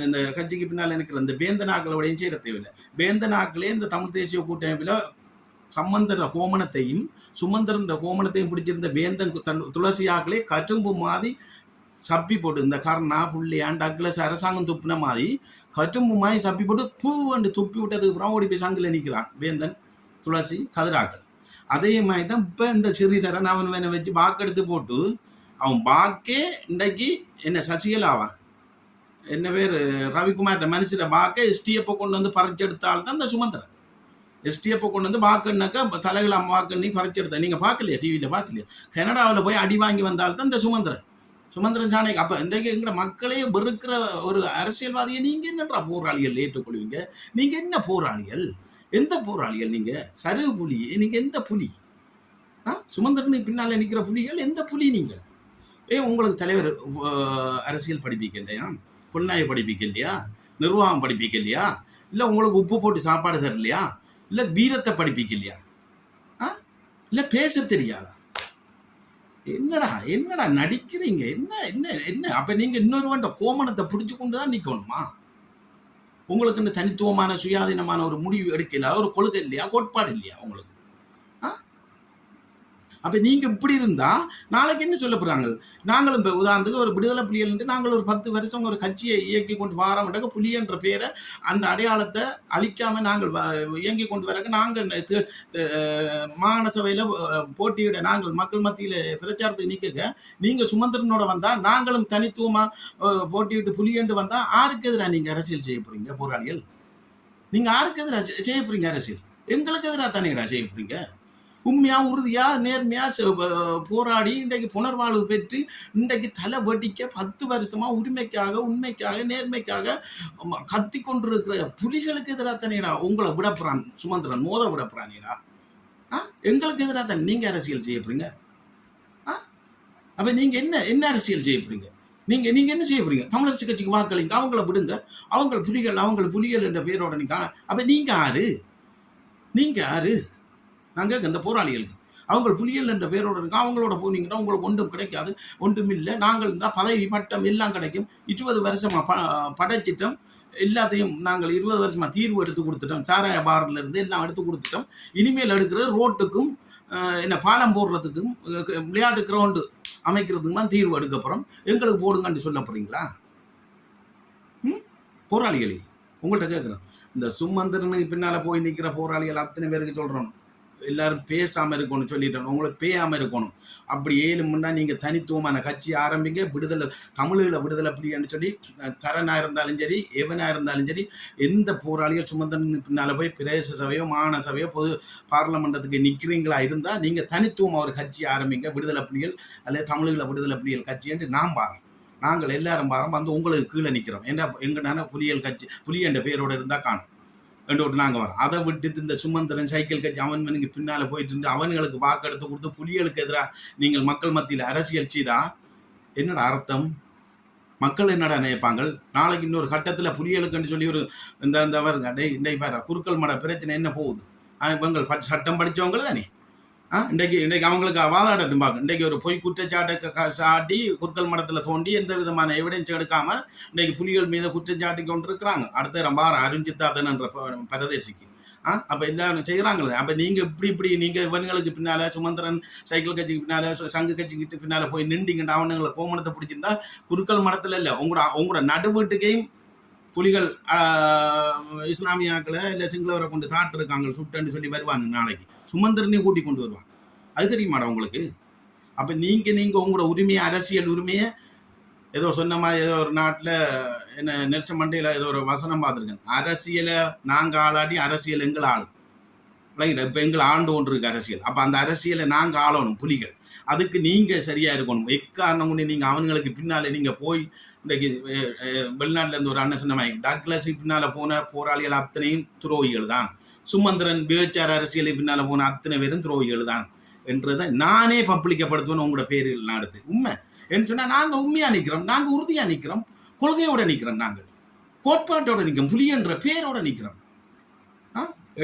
இந்த கட்சிக்கு பின்னால் இருக்கிற இந்த வேந்தனாக்களோடையும் சேர தேவையில்லை. வேந்தனாக்களே இந்த தமிழ் தேசிய கூட்டமைப்பில் சம்பந்தர கோமணத்தையும் சுமந்திரன்ற கோமணத்தையும் பிடிச்சிருந்த வேந்தன் துளசியாக்களே கரும்பு மாதிரி சப்பி போட்டு, இந்த கர்ணா புள்ளி டக்ளஸ் அரசாங்கம் துப்பின மாதிரி கரும்பு மாதிரி சப்பி போட்டு பூண்டு துப்பி விட்டதுக்கு அப்புறம் ஓடி போய் சங்கில் நிற்கிறான் வேந்தன் துளசி கதிராக்கள். அதே மாதிரி தான் இப்போ இந்த சிறிதரன் அவன் வேணை வச்சு வாக்கெடுத்து போட்டு அவன் பாக்கே இன்றைக்கு என்ன சசிகலாவா என்ன பேர் ரவிக்குமார்ட்ட மனுஷரை பாக்க எஸ்டிஎப்பை கொண்டு வந்து பறிச்செடுத்தால்தான் இந்த சுமந்திரன். எஸ்டிஎப்பை கொண்டு வந்து வாக்குன்னாக்கா தலைகள் வாக்குன்னு பறிச்செடுத்தா நீங்கள் பார்க்கலையா? டிவியில் பார்க்கலையா? கனடாவில் போய் அடி வாங்கி வந்தால்தான் இந்த சுமந்திரன் சாணக்கு. அப்போ இன்றைக்கு எங்களை மக்களே வெறுக்கிற ஒரு அரசியல்வாதியை நீங்கள் என்னன்றா போராளிகள் ஏற்றுக்கொள்வீங்க? நீங்கள் என்ன போராளிகள்? எந்த போராளிகள்? நீங்கள் சருகு புலி, நீங்கள் எந்த புலி? சுமந்திரனுக்கு பின்னால் நிற்கிற புலிகள் எந்த புலி நீங்கள்? உங்களுக்கு தலைவர் அரசியல் படிப்பிக்க இல்லையா? புலனாய்வு படிப்பிக்க இல்லையா? நிர்வாகம் படிப்பிக்க இல்லையா? இல்லை உங்களுக்கு உப்பு போட்டு சாப்பாடு தரலையா? இல்லை வீரத்தை படிப்பிக்க இல்லையா? இல்லை பேச தெரியாதா? என்னடா நடிக்கிறீங்க? என்ன அப்போ நீங்கள் இன்னொருவன் கோமணத்தை பிடிச்சி கொண்டு தான் நிற்கணுமா? உங்களுக்கு இந்த தனித்துவமான சுயாதீனமான ஒரு முடிவு எடுக்கல, ஒரு கொள்கை இல்லையா, கோட்பாடு இல்லையா உங்களுக்கு? அப்போ நீங்கள் இப்படி இருந்தால் நாளைக்கு என்ன சொல்ல போகிறாங்க? நாங்களும் இப்போ உதாரணத்துக்கு ஒரு விடுதலை புலிகள் நாங்கள் ஒரு 10 வருஷம் ஒரு கட்சியை இயக்கி கொண்டு வாரோம்னாக்க புலியன்ற பேரை அந்த அடையாளத்தை அழிக்காமல் நாங்கள் இயங்கி கொண்டு வரக்க நாங்கள் மாகாண சபையில் போட்டியிட நாங்கள் மக்கள் மத்தியில் பிரச்சாரத்துக்கு நிற்க நீங்கள் சுமந்திரனோட வந்தால் நாங்களும் தனித்துவமாக போட்டியிட்டு புலியன்று வந்தால் யாருக்கு எதிராக நீங்கள் அரசியல் செய்ய போகிறீங்க? போராளிகள் நீங்கள் யாருக்கு எதிராக செய்ய போகிறீங்க அரசியல்? எங்களுக்கு எதிராக தானேடா செய்ய போகிறீங்க? உண்மையா உறுதியா நேர்மையா போராடி இன்றைக்கு புனர்வாழ்வு பெற்று இன்றைக்கு தலை வெட்டிக்க 10 வருஷமா உரிமைக்காக உண்மைக்காக நேர்மைக்காக கத்தி கொண்டிருக்கிற புலிகளுக்கு எதிராக தானேடா உங்களை விடப்புறான் சுமந்திரன் மோத விடப்புறானேடா. எங்களுக்கு எதிராக தானே நீங்க அரசியல் செய்ய போறீங்க. அப்ப நீங்க என்ன அரசியல் செய்ய போறீங்க? நீங்க என்ன செய்ய போறீங்க? தமிழரசு கட்சிக்கு வாக்களிங்க, அவங்கள விடுங்க, அவங்க புலிகள் என்ற பேரோட நீங்க. அப்ப நீங்க யாரு? நாங்கள் இந்த போராளிகளுக்கு அவங்க புலிகள் என்ற பேரோடு இருக்கோம், அவங்களோட போனீங்கன்னா உங்களுக்கு ஒன்றும் கிடைக்காது, ஒன்றும் இல்லை. நாங்கள் இருந்தால் பதவி பட்டம் எல்லாம் கிடைக்கும். 20 வருஷமாக படைச்சிட்டோம், எல்லாத்தையும் நாங்கள் 20 வருஷமாக தீர்வு எடுத்து கொடுத்துட்டோம். சாராய பாரில் இருந்து எல்லாம் எடுத்து கொடுத்துட்டோம். இனிமேல் எடுக்கிறது ரோட்டுக்கும் பாலம் போடுறதுக்கும் விளையாட்டு கிரவுண்டு அமைக்கிறதுக்கு தான் தீர்வு எடுக்க போகிறோம். எங்களுக்கு போடுங்கன்னு சொல்ல போகிறீங்களா? போராளிகளே உங்கள்கிட்ட கேட்குறோம். இந்த சுமந்திரனுக்கு பின்னால் போய் நிற்கிற போராளிகள் அத்தனை பேருக்கு சொல்கிறோம், எல்லாரும் பேசாமல் இருக்கணும் சொல்லிட்டோம். உங்களுக்கு பேயாமல் இருக்கணும். அப்படி 7 முன்னா நீங்கள் தனித்துவமான கட்சி ஆரம்பிங்க. தமிழில் விடுதலை புலின்னு சொல்லி தரனாக இருந்தாலும் சரி, எவனாக இருந்தாலும் சரி, எந்த போராளிகள் சுமந்திரன் பின்னால் போய் பிரதேச சபையோ மாகாண சபையோ பொது பார்லமெண்டத்துக்கு நிற்கிறீங்களா இருந்தால் நீங்கள் தனித்துவமாக ஒரு கட்சி ஆரம்பிங்க. விடுதலை புலிகள் அல்லது தமிழில் விடுதலை புலிகள் கட்சி என்று நாம் பாருங்க. நாங்கள் எல்லாரும் பாரம் வந்து உங்களுக்கு கீழே நிற்கிறோம். ஏன்னா எங்கனால புலிகள் கட்சி புலி என்ற பேரோடு இருந்தால் காணும் என்று விட்டு நாங்கள் வரோம். அதை விட்டுட்டு இந்த சுமந்திரன் சைக்கிள் கட்சி அவனுக்கு பின்னால் போயிட்டு இருந்து அவனுங்களுக்கு வாக்கெடுத்து கொடுத்து புலிகளுக்கு எதிராக நீங்கள் மக்கள் மத்தியில் அரசியல் செய்தா என்னடா அர்த்தம்? மக்கள் என்னடா நினைப்பாங்க? நாளைக்கு இன்னொரு கட்டத்தில் புலிகளுக்குன்னு சொல்லி ஒரு இந்த வருங்க டே பாரு குறுக்கல் மட பிரச்சனை என்ன போகுது? இவங்கள் சட்டம் படித்தவங்க தானே. இன்றைக்கு அவங்களுக்கு வாதாடட்டும் பார்க்க. இன்றைக்கு ஒரு பொய் குற்றச்சாட்டை சாட்டி குறுக்கல் மடத்தில் தோண்டி எந்த விதமான எவிடன்ஸ் எடுக்காமல் இன்றைக்கு புலிகள் மீது குற்றச்சாட்டி கொண்டு இருக்கிறாங்க. அடுத்த ரம்பார் அருஞ்சித்தாதன் என்ற பரதேசிக்கு. அப்போ எல்லாரும் செய்கிறாங்களே. அப்போ நீங்கள் இப்படி நீங்கள் இவங்களுக்கு பின்னால் சுமந்திரன் சைக்கிள் கட்சிக்கு பின்னால் சங்கு கட்சிக்கிட்டு பின்னால் போய் நின்றுங்கண்டா அவனுங்களை கோமணத்தை பிடிச்சிருந்தா குறுக்கல் மடத்தில் இல்லை உங்களோட நடுவீட்டுக்கையும் புலிகள் இஸ்லாமியாக்களை இல்லை சிங்களவரை கொண்டு தாட்டு இருக்காங்க சுட்டுன்னு சொல்லி வருவாங்க. நாளைக்கு சுமந்திரனையும் கூட்டி கொண்டு வருவாங்க. அது தெரியுமாடா உங்களுக்கு? அப்போ நீங்கள் உங்களோட உரிமையை அரசியல் உரிமையை ஏதோ சொன்ன மாதிரி ஏதோ ஒரு நாட்டில் என்ன நெல்சன் மண்டேல ஏதோ ஒரு வசனம் பார்த்துருக்கேன். அரசியலை நாங்கள் ஆளாடி அரசியல் எங்களை ஆளும். இல்லைங்களா? இப்போ எங்களை ஆண்டு கொண்டு இருக்கு அரசியல். அப்போ அந்த அரசியலை நாங்கள் ஆளணும் புலிகள். அதுக்கு நீங்கள் சரியாக இருக்கணும். எக்காரணம் கொண்டு நீங்கள் அவங்களுக்கு பின்னால் நீங்கள் போய் இன்றைக்கு வெளிநாட்டிலேருந்து ஒரு அண்ணன் சொன்ன மாதிரி டக்ளஸுக்கு பின்னால் போன போராளிகள் அத்தனையும் துரோகிகள் தான். சுமந்திரன் பேச்சார் அரசியலுக்கு பின்னால் போன அத்தனை பேரும் துரோகிகள் தான் என்றதை நானே பப்ளிக்கப்படுத்துவேன்னு உங்களோட பேர்கள் நடத்து. உண்மை என்று சொன்னால் நாங்கள் உண்மையாக நிற்கிறோம், நாங்கள் உறுதியாக நிற்கிறோம், கொள்கையோடு நிற்கிறோம், நாங்கள் கோட்பாட்டோடு நிற்கிறோம், புலி என்ற பேரோடு நிற்கிறோம்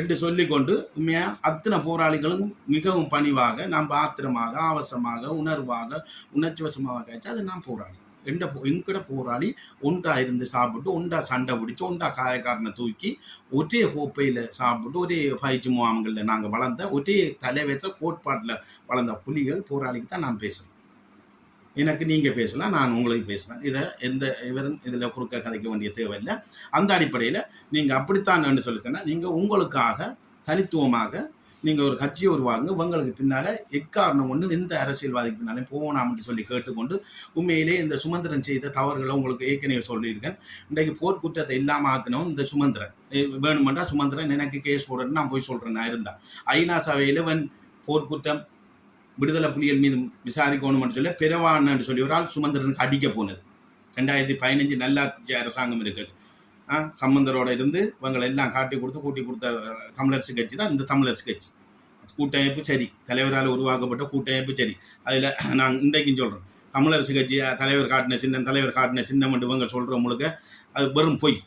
என்று சொல்லிக்கொண்டு உண்மையாக அத்தனை போராளிகளும் மிகவும் பணிவாக நாம் ஆத்திரமாக ஆவசமாக உணர்வாக உணர்ச்சி வசமாக காய்ச்சி அதை நாம் போராடி எங்கட போராளி ஒன்றா இருந்து சாப்பிட்டு ஒன்றா சண்டை பிடிச்சி ஒன்றா காயக்காரனை தூக்கி ஒரே கோப்பையில் சாப்பிட்டு ஒரே பயிற்சி முகாம்களில் நாங்கள் வளர்ந்த ஒரே தலைவத்தில் கோட்பாட்டில் வளர்ந்த புலிகள் போராளிக்கு தான் நான் பேசுகிறேன். எனக்கு நீங்கள் பேசலாம், நான் உங்களுக்கு பேசுகிறேன். இதை எந்த இவரும் இதில் குறுக்க கதைக்க வேண்டிய தேவையில்லை. அந்த அடிப்படையில் நீங்கள் அப்படித்தான் என்று சொல்லித்தனா நீங்கள் உங்களுக்காக தனித்துவமாக நீங்கள் ஒரு கட்சியை உருவாங்க. உங்களுக்கு பின்னால் எக்காரணம் ஒன்று எந்த அரசியல்வாதிக்கு பின்னாலே போகணாம்னு சொல்லி கேட்டுக்கொண்டு உண்மையிலே இந்த சுமந்திரன் செய்த தவறுகளை உங்களுக்கு ஏற்கனவே சொல்லியிருக்கேன். இன்றைக்கு போர்க்குற்றத்தை இல்லாமல் ஆக்கணும் இந்த சுமந்திரன் வேணுமென்றா சுமந்திரன் எனக்கு கேஸ் போடுறேன்னு நான் போய் சொல்கிறேன். நான் இருந்தால் ஐநா சபையில் போர்க்குற்றம் விடுதலை புலிகள் மீது விசாரிக்கணும்னு சொல்லி பெருவான்னு சொல்லி ஒரு ஆள் சுமந்திரனுக்கு அடிக்க போனது 2015 நல்லாட்சி அரசாங்கம் இருக்குது. சம்பந்தரோட இருந்து இவங்களை எல்லாம் கூட்டி கொடுத்த தமிழரசு கட்சி தான் இந்த தமிழரசு கட்சி. கூட்டமைப்பு சரி, தலைவரால் உருவாக்கப்பட்ட கூட்டமைப்பு சரி. அதில் நான் இன்றைக்கும் சொல்கிறேன், தமிழரசு கட்சி தலைவர் காட்டின சின்னம் என்று இவங்க சொல்கிற முழுக்க அது வெறும் பொய்.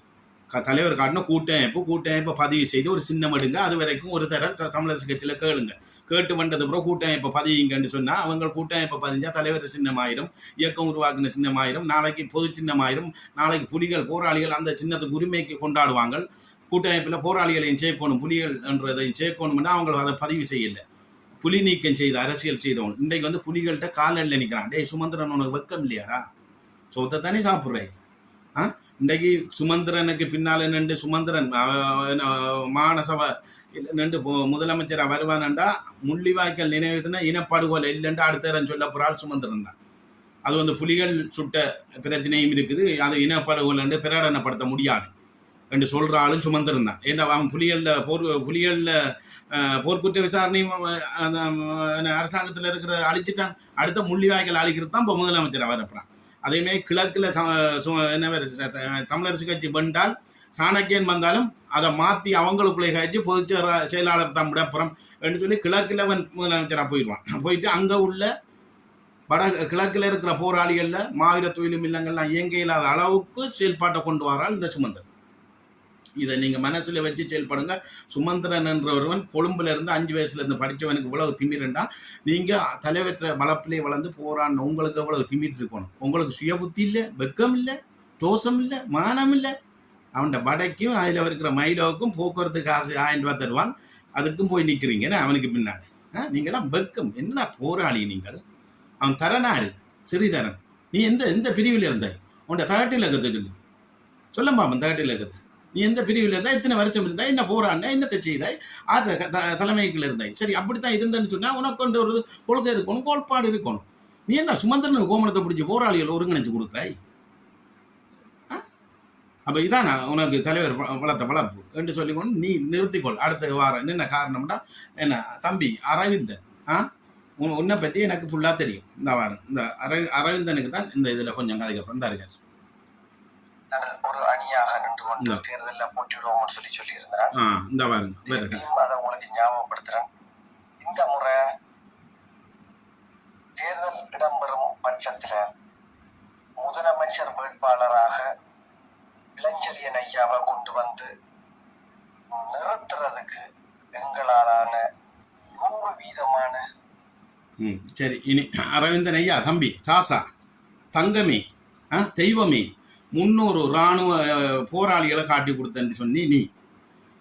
தலைவர் காட்டின கூட்டமைப்பை பதிவு செய்து ஒரு சின்னம் எடுங்க. அது வரைக்கும் ஒரு தரம் தமிழரசு கட்சியில் கேளுங்க. கேட்டு வந்தது பிறகு கூட்டமைப்பை பதியுங்கன்னு சொன்னால் அவங்க கூட்டமைப்பை பதிஞ்சால் தலைவர் சின்னமாயிரும், இயக்கம் உருவாக்கின சின்னமாயிரும், நாளைக்கு பொது சின்னமாயிரும். நாளைக்கு புலிகள் போராளிகள் அந்த சின்னத்துக்கு உரிமைக்கு கொண்டாடுவாங்க. கூட்டமைப்பில் போராளிகளையும் சேர்க்கணும் புலிகள் என்றதையும் சேர்க்கணும்னா அவங்க அதை பதிவு செய்யலை. புலி நீக்கம் செய்த அரசியல் செய்தவன் இன்றைக்கு வந்து புலிகள்கிட்ட காலில் நிற்கிறான். டேய் சுமந்திரன் உனக்கு வெக்கம் இல்லையாடா? சோத்தை தானே சாப்பிட்றாய். இன்றைக்கு சுமந்திரனுக்கு பின்னால் நின்று சுமந்திரன் மானசபை நின்று முதலமைச்சராக வருவானண்டா முள்ளிவாய்க்கால் நினைவுனா இனப்படுகொலை இல்லைன்ட்டு அடுத்த சொல்ல போகிறாள் சுமந்திரன் தான். அது வந்து புலிகள் சுட்ட பிரச்சனையும் இருக்குது. அது இனப்படுகொலை பிரகடனப்படுத்த முடியாது என்று சொல்கிற ஆளும் சுமந்திரன் தான். ஏன்னா அவன் புலிகளில் போர்க்குற்ற விசாரணையும் அரசாங்கத்தில் இருக்கிற அழிச்சிட்டான். அடுத்த முள்ளிவாய்க்கால் அழிக்கிறது தான் இப்போ முதலமைச்சராக வரப்போறான். அதேமாதிரி கிழக்கில் என்ன தமிழரசு கட்சி வென்றால் சாணக்கியன் வந்தாலும் அதை மாற்றி அவங்களுக்குள்ளே கழிச்சு பொதுச் செயலாளர் தான் விடப்புறம் என்று சொல்லி கிழக்கில் முதலமைச்சராக போயிடுவான். போயிட்டு அங்கே உள்ள கிழக்கில் இருக்கிற போராளிகளில் மாவீர தொழிலும் இல்லங்கள்லாம் இயங்க இல்லாத அளவுக்கு செயல்பாட்டை கொண்டு வரால் இந்த சுமந்திரன். இதை நீங்கள் மனசில் வச்சு செயல்படுங்க. சுமந்திரன் என்ற ஒருவன் கொழும்புல இருந்து 5 வயசுலேருந்து படித்தவனுக்கு இவ்வளவு திமிரண்டா, நீங்கள் தலைவற்ற வளப்பிலே வளர்ந்து போராடின உங்களுக்கு எவ்வளவு திமிர் இருக்கணும். உங்களுக்கு சுய புத்தி இல்லை, வெக்கம் இல்லை, தோஷம் இல்லை, மானம் இல்லை. அவன்கிட்ட படைக்கும் அதில் இருக்கிற மயிலோவுக்கும் போக்குவரத்து காசு 1000 ரூபா தருவான், அதுக்கும் போய் நிற்கிறீங்கன்னு அவனுக்கு பின்னாடி. நீங்களாம் வெக்கம் என்ன போராளி நீங்கள். அவன் தரனாரு சிறிதரன். நீ எந்த பிரிவில் இருந்தாய்? உன்ட தகட்டில் இருக்கத்தை சொல்லு சொல்லம்மா. அவன் தகட்டில் இருக்கது நீ எந்த பிரிவில் இருந்தால் இத்தனை வருஷம் இருந்தாய், என்ன போராடினா, என்னத்தை செய்தாய், தலைமைக்குள்ள இருந்தாய். சரி, அப்படித்தான் இருந்தேன்னு சொன்னால் உனக்கு கொண்டு ஒரு கொள்கை இருக்கணும், கோட்பாடு இருக்கணும். நீ என்ன சுமந்திரனுக்கு கோமணத்தை பிடிச்சி போராளிகள் ஒருங்கிணைச்சு கொடுக்குறாய்? அப்போ இதான் உனக்கு தலைவர் வளர்த்த வளர்ப்பு என்று சொல்லிக்கொண்டு நீ நிறுத்திக்கொள். அடுத்த வாரம் என்ன காரணம்னா என்ன தம்பி அரவிந்தன் உன்னை பற்றி எனக்கு ஃபுல்லாக தெரியும். இந்த வாரம் இந்த அரவிந்தனுக்கு தான் இந்த இதில் கொஞ்சம் கதைக்கப்புறம் தான் இருக்கார். ஒரு அணியாக நின்று கொண்டு தேர்தலில் போட்டியிடுவோம்னு சொல்லி இருந்தான். இந்த வாரம் அதை உங்களுக்கு ஞாபகப்படுத்துறேன். இந்த முறை தேர்தல் இடம்பெறும் பட்சத்துல முதலமைச்சர் வேட்பாளராக இளஞ்செழியன் ஐயாவை கொண்டு வந்து நிறுத்துறதுக்கு எங்களாலான 100% சரி. இனி அரவிந்தன் ஐயா, தம்பி தாசா, தங்கமே, தெய்வமே, 300 இராணுவ போராளிகளை காட்டி கொடுத்தன்னு சொன்னி நீ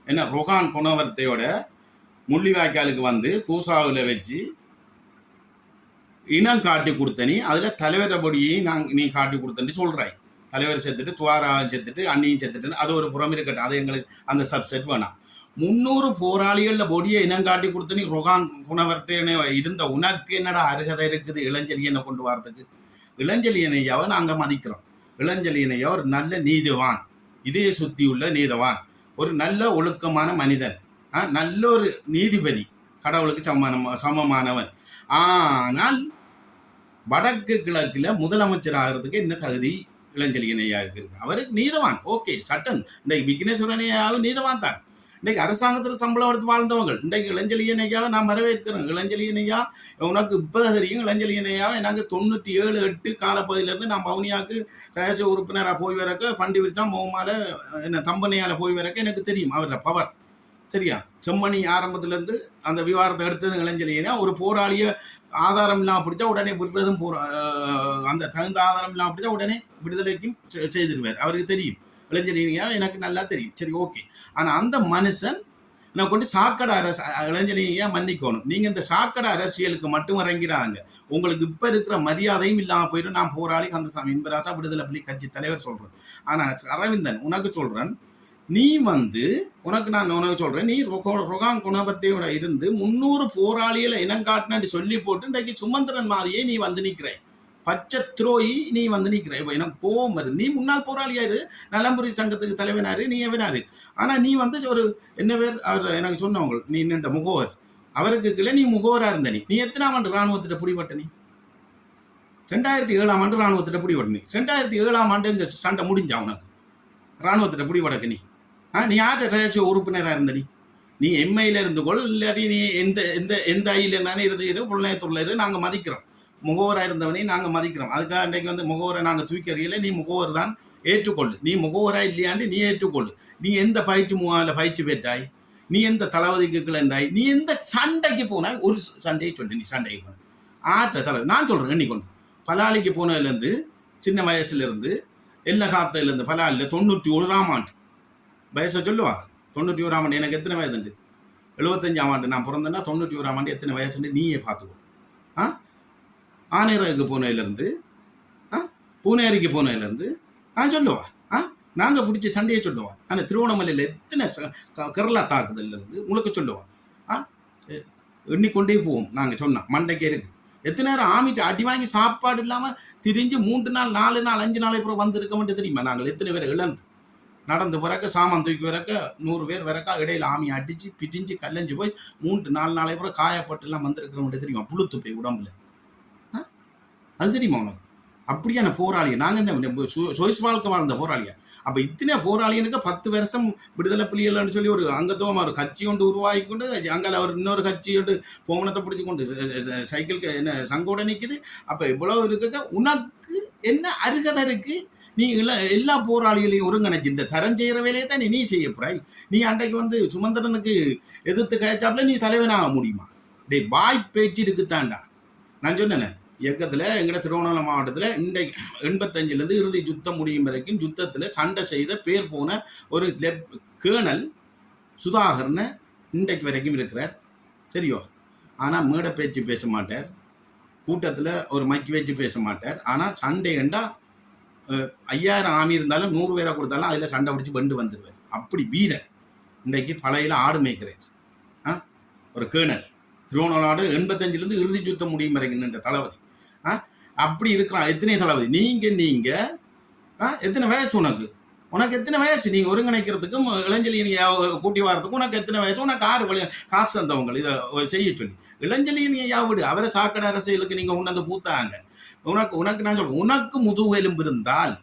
என்ன ரொகான் குணவர்த்தையோட முள்ளிவாய்க்காலுக்கு வந்து பூசாவில் வச்சு இனம் காட்டி கொடுத்த நீ அதில் தலைவரை பொடியை நீ காட்டி கொடுத்தன்னு சொல்கிறாய். தலைவர் செத்துட்டு துவாராவும் செத்துட்டு அண்ணியும் செத்துட்டு அது ஒரு புறம் இருக்கட்டும், அது எங்களுக்கு அந்த சப்செட் வேணாம். 300 போராளிகளில் பொடியை இனம் காட்டி கொடுத்த நீ ரொகான் குணவர்த்தனை இருந்த உனக்கு என்னடா அருகதை இருக்குது இளஞ்செழியனை கொண்டு வரதுக்கு? இளஞ்செழியன் ஐயாவை நாங்கள் மதிக்கிறோம். இளஞ்செழியன் ஐயா ஒரு நல்ல நீதிவான், இதய சுத்தியுள்ள நீதவான், ஒரு நல்ல ஒழுக்கமான மனிதன், நல்ல ஒரு நீதிபதி, கடவுளுக்கு சமமானவன். ஆனால் வடக்கு கிழக்கில் முதலமைச்சர் ஆகிறதுக்கு என்ன தகுதி இளஞ்செழியன் ஐயாவுக்கு இருக்கு? அவருக்கு நீதவான், ஓகே, சட்டம். இன்றைக்கு விக்னேஸ்வரன் ஐயாவும் நீதவான் தான். இன்றைக்கு அரசாங்கத்தில் சம்பளம் எடுத்து வாழ்ந்தவங்க. இன்றைக்கு இளஞ்செழியன் ஐயாவை நான் வரவேற்கிறேன். இளஞ்செழியன் ஐயா உனக்கு இப்போதான் தெரியும். இளஞ்செழியன் ஐயாவை எனக்கு 97-8 காலப்பகுதியிலேருந்து நான் பவுனியாவுக்கு ரகசிய உறுப்பினராக போய் வரக்க, பண்டி விரிச்சா முகமால என்ன தம்பனையால் போய் வரக்க எனக்கு தெரியும் அவரோட பவர். சரியா? செம்மணி ஆரம்பத்திலேருந்து அந்த விவாதத்தை எடுத்தது இளஞ்செழியனா. ஒரு போராளியை ஆதாரம் இல்லாமல் பிடிச்சா உடனே விடுறதும் அந்த தகுந்த ஆதாரம் இல்லாமல் பிடிச்சா உடனே விடுதலைக்கும் செய்திருவார். அவருக்கு தெரியும். இளஞ்செழியனையா எனக்கு நல்லா தெரியும். சரி, ஓகே. ஆனால் அந்த மனுஷன் நான் கொண்டு சாக்கடை இளஞ்செழியனையா மன்னிக்கணும். நீங்கள் இந்த சாக்கடை அரசியலுக்கு மட்டும் இறங்கிறாங்க. உங்களுக்கு இப்போ இருக்கிற மரியாதையும் இல்லாமல் போயிடும். நான் போராளி கந்தசாமி இன்பராசா விடுதலை புலி கட்சி தலைவர் சொல்கிறேன். ஆனால் அரவிந்தன் உனக்கு சொல்கிறேன், நீ வந்து உனக்கு சொல்கிறேன், நீ ரொகான் குணபத்தையோட இருந்து 300 போராளிகளை இனங்காட்டினு சொல்லி போட்டு இன்றைக்கு சுமந்திரன் மாதிரியே நீ வந்து நிற்கிறாய். பச்சை துரோயி நீ வந்து நிற்கிற. இப்போ எனக்கு கோபம் வருது. நீ முன்னாள் போராளியாரு, நலம்புரி சங்கத்துக்கு தலைவனாரு, நீ எவனாரு. ஆனால் நீ வந்து ஒரு என்ன பேர் அவர் எனக்கு சொன்னவங்க, நீ நின்ற முகவர், அவருக்கு கீழே நீ முகவராக இருந்த நீ எத்தனாம் ஆண்டு இராணுவத்திட்ட பிடிபட்ட? நீ 2007ஆம் ஆண்டு இராணுவத்திட்ட பிடிபட்ட. நீ 2007ஆம் ஆண்டு இங்கே சண்டை முடிஞ்சா உனக்கு இராணுவத்திட்ட பிடிபடக்கு? நீ யார்கிட்ட ரகசிய உறுப்பினராக இருந்த? நீ எம்ஐயில் இருந்து கொள், இல்லாட்டி நீ எந்த ஐயில் என்னன்னு இருந்து புலனாய்த்துறையில் நாங்கள் மதிக்கிறோம். முகவராக இருந்தவனே நாங்கள் மதிக்கிறோம். அதுக்காக இன்றைக்கு வந்து முகவரை நாங்கள் தூக்கிறீங்களே, நீ முகவர் தான், ஏற்றுக்கொள்ளு. நீ முகவராக இல்லையாண்டு நீ ஏற்றுக்கொள்ளு. நீ எந்த பயிற்சி முகாமில் பயிற்சி பெற்றாய்? நீ எந்த தளபதிக்கு கிளந்தாய்? நீ எந்த சண்டைக்கு போனாய்? ஒரு சண்டையை சொல்லு. நீ சண்டைக்கு போன தலைவர் நான் சொல்கிறேன். நீ கொண்டு பலாலிக்கு போனதுலேருந்து சின்ன வயசுலேருந்து எல்லா காலத்துலேருந்து பலாலில் 91ஆம் ஆண்டு வயசை சொல்லுவா. 91ஆம் ஆண்டு எனக்கு எத்தனை வயதுண்டு? 75ஆம் ஆண்டு நான் பிறந்தேன்னா 91ஆம் ஆண்டு எத்தனை வயசுன்னு நீயே பார்த்துக்கோ. ஆனேரவுக்கு போனதுலேருந்து பூனேரிக்கு போனதுலேருந்து நான் சொல்லுவா. நாங்கள் பிடிச்ச சண்டையை சொல்லுவா. ஆனால் திருவண்ணாமலையில் எத்தனை கேரளா தாக்குதல்லேருந்து முழுக்க சொல்லுவா. எண்ணிக்கொண்டே போவோம். நாங்கள் சொன்னோம் மண்டைக்கே இருக்கு. எத்தனை நேரம் ஆமிட்டு அடி வாங்கி சாப்பாடு இல்லாமல் திரிஞ்சு 3 நாள் 4 நாள் 5 நாள் அப்புறம் வந்திருக்க மட்டும் தெரியுமா? நாங்கள் எத்தனை பேர் இழந்து நடந்து பிறக்க சாமான் தூக்கி வரக்க 100 பேர் வரக்கா இடையில ஆமி அடிச்சு பிடிஞ்சு கல்லஞ்சு போய் 3-4 நாளை அப்புறம் காயப்பட்டு எல்லாம் வந்திருக்கிறவங்க தெரியுமா? புழுத்து போய் உடம்புல. அது தெரியுமா உனக்கு? அப்படியான போராளியை நாங்கள் இந்த சொய்ஸ் வாழ்க்கை வாழ்ந்த போராளியா? அப்போ இத்தனை போராளிகளுக்கு 10 வருஷம் விடுதலை புலிகள்னு சொல்லி ஒரு அங்கத்துவமாக ஒரு கட்சி கொண்டு உருவாகி கொண்டு அங்கே அவர் இன்னொரு கட்சி கொண்டு கோமணத்தை பிடிச்சி கொண்டு சைக்கிள் என்ன சங்கோட நிற்குது. அப்போ இவ்வளவு இருக்க உனக்கு என்ன அருகதை இருக்கு? நீ எல்லா போராளிகளையும் ஒருங்கிணைச்சு இந்த தரம் செய்கிற வேலையை தான் நீ செய்ய போறாய். நீ அன்றைக்கு வந்து சுமந்திரனுக்கு எதிர்த்து கயச்சாப்புல நீ தலைவனாக முடியுமா? டே வாய் பேச்சு இருக்குத்தாண்டா. நான் சொன்னேன் இயக்கத்தில் எங்கட திருவண்ணாமலை மாவட்டத்தில் இன்றைக்கு 85லேருந்து இறுதி யுத்தம் முடியும் வரைக்கும் யுத்தத்தில் சண்டை செய்த பேர் போன ஒரு கேர்னல் சுதாகர்னு இன்றைக்கு வரைக்கும் இருக்கிறார். சரியோ? ஆனால் மேடை பேச்சு பேச மாட்டார், கூட்டத்தில் ஒரு மைக்கு வச்சு பேச மாட்டார். ஆனால் சண்டை கண்டா 5000 ஆமி இருந்தாலும் 100 பேரை கொடுத்தாலும் அதில் சண்டை பிடிச்சி பண்டு வந்துடுவார். அப்படி வீரர். இன்றைக்கு பழையில ஆடு மேய்க்கிறார் ஒரு கேர்னல். திருவண்ணாமலை 85லேருந்து இறுதி யுத்தம் முடியும் வரைக்கும் நின்ற தளபதி. அப்படி இருக்கிறான். எத்தனை தளபதி நீங்க எத்தனை வயசு உனக்கு எத்தனை வயசு? நீங்க ஒருங்கிணைக்கிறதுக்கும் இளஞ்சலியை கூட்டி வரதுக்கும் உனக்கு எத்தனை வயசு? உனக்கு காசு தந்தவங்க இதை செய்ய சொல்லி இளஞ்சலியை யாவிடு அவரை சாக்கடை அரசியலுக்கு நீங்க உணர்ந்து பூத்தாங்க. உனக்கு நான் சொல்றேன், உனக்கு முதுகெலும்பு இருந்தால்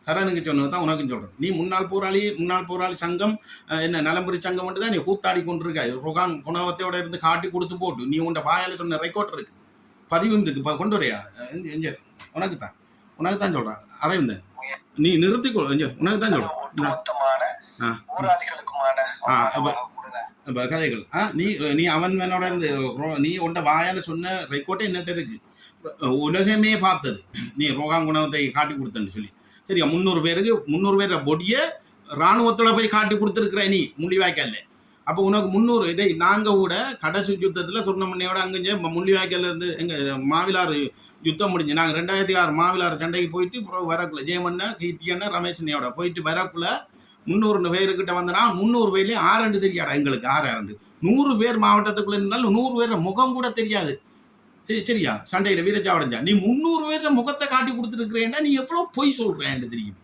தரனுக்கு சொன்னது தான் உனக்கும் சொல்கிறேன். நீ முன்னாள் போராளி சங்கம் என்ன நலம்புரி சங்கம் மட்டும் தான் நீ கூத்தாடி கொண்டிருக்காய். ரொகான் குணவத்தையோட இருந்து காட்டி கொடுத்து போட்டு நீ உண்ட வாயால் சொன்ன ரெக்கார்ட் இருக்கு, பதிவு இருக்கு, இப்போ கொண்டு வரையா? உனக்கு தான் சொல்கிறேன் அரவிந்தன், நீ நிறுத்திக்கோ. உனக்கு தான் சொல்கிறேன் கதைகள். நீ அவனோட இருந்து நீ உண்ட வாயால் சொன்ன ரெக்கார்டே என்னட்ட இருக்கு. உலகமே பார்த்தது நீ ரோகான் குணவத்தை காட்டி கொடுத்தன்னு சொல்லி. சரியா? 300 பேரை பொடியை இராணுவத்தோட போய் காட்டி கொடுத்துருக்குற நீ முள்ளிவாய்க்கால. அப்போ உனக்கு 300 இதை நாங்கள் கூட கடைசி யுத்தத்தில் சொன்னமண்ணையோட அங்கே முள்ளிவாய்க்கால இருந்து எங்கள் மாவிலாறு யுத்தம் முடிஞ்சு நாங்கள் 2006 மாவிலாறு சண்டைக்கு போயிட்டு அப்புறம் வரக்குள்ள ஜெயமண்ண கீர்த்தியண்ண ரமேஷனையோட போயிட்டு வரக்குள்ள 300 பேருக்கிட்ட வந்தனா 300 பேர்லேயும் 6 தெரியாடா எங்களுக்கு. 6 100 பேர் மாவட்டத்துக்குள்ள இருந்தாலும் 100 பேர் முகம் கூட தெரியாது. சரியா? சண்டையில் வீரச்சாவடைஞ்சா நீ 300 பேர் முகத்தை காட்டி கொடுத்துருக்கிறேன்டா. நீ எவ்வளோ பொய் சொல்கிறேன்னு தெரியும்.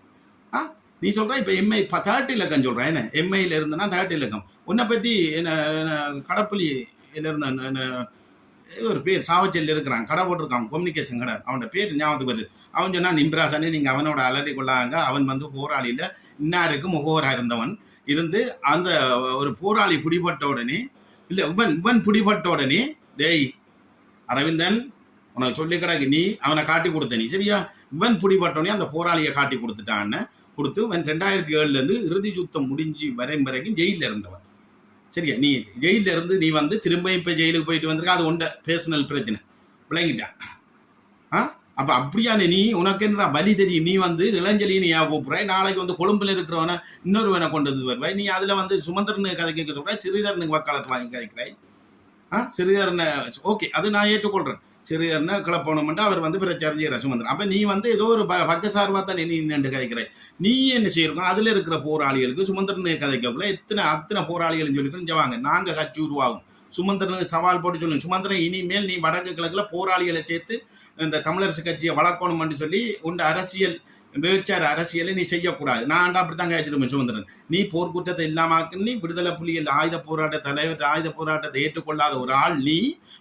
நீ சொல்கிற இப்போ எம்ஐ 30 இலக்கம் சொல்கிறேன். என்ன எம்ஐயில் இருந்தனா 30 இலக்கம். உன்னை பற்றி என்ன கடப்புலியில் இருந்த ஒரு பேர் சாவச்சல் இருக்கிறான், கடை போட்டிருக்கான், கம்யூனிகேஷன் கடை. அவனோட பேர் ஞாபகத்துக்கு வருது. அவன் சொன்னால் நிம்ராசனே நீங்கள் அவனோட அலட்டி கொள்ளாங்க. அவன் வந்து போராளியில் இன்னாருக்கு முகவராக இருந்தவன் இருந்து அந்த ஒரு போராளி பிடிபட்ட உடனே இல்லை இவன் பிடிபட்ட உடனே டேய் அரவிந்தன் உனக்கு சொல்லி கிடக்கு நீ அவனை காட்டி கொடுத்த நீ. சரியா? இவன் பிடிபட்டோடனே அந்த போராளியை காட்டி கொடுத்துட்டான்னு கொடுத்து இவன் 2007 இறுதி யுத்தம் முடிஞ்சு வரைக்கும் ஜெயிலில் இருந்தவன். சரியா? நீ ஜெயிலில் இருந்து நீ வந்து திரும்ப இப்போ ஜெயிலுக்கு போயிட்டு வந்திருக்க. அது உண்ட பேர்சனல் பிரச்சனை விளங்கிட்டான். அப்போ அப்படியான நீ உனக்கு என்ன வலி தெரியும்? நீ வந்து இளஞ்சலின்னு ஏன் கூப்பிட்றாய்? நாளைக்கு வந்து கொழும்பில் இருக்கிறவனை இன்னொருவனை கொண்டு வந்து வருவாய். நீ அதில் வந்து சுமந்திரனுக்கு கதைக்க சொல்கிறாய், சிறிதரனுக்கு வக்காலத்து வாங்கி கதைக்கிறாய். சிறிதரனை ஓகே, அது நான் ஏற்றுக்கொள்கிறேன். சிறிதரனை கிளப்பணுமெண்டா அவர் வந்து பிரச்சாரம் செய்கிற சுமந்திரன். அப்போ நீ வந்து ஏதோ ஒரு பக்க சார்பாக தான் நீ நின்று கதைக்கிறாய். நீ என்ன செய்யணும்? அதில் இருக்கிற போராளிகளுக்கு சுமந்திரனை கதைக்கக்குள்ள அத்தனை போராளிகள்னு சொல்லிக்கணும். வாங்க நாங்கள் கட்சி உருவாகும். சுமந்திரனுக்கு சவால் போட்டு சொல்லுங்க, சுமந்திரன் இனிமேல் நீ வடக்கு கிழக்கில் போராளிகளை சேர்த்து இந்த தமிழரசு கட்சியை வளர்க்கணும்னு சொல்லி உண்ட அரசியல் வேச்சார அரசியலை நீ செய்யக்கூடாது. நான் அப்படித்தான் கேச்சிருப்பேன் சுமந்திரன். நீ போர்க்குற்றத்தை இல்லாமக்கு நீ விடுதலை புலிகள் ஆயுத போராட்ட தலைவர் ஆயுத போராட்டத்தை ஏற்றுக்கொள்ளாத ஒரு ஆள், நீ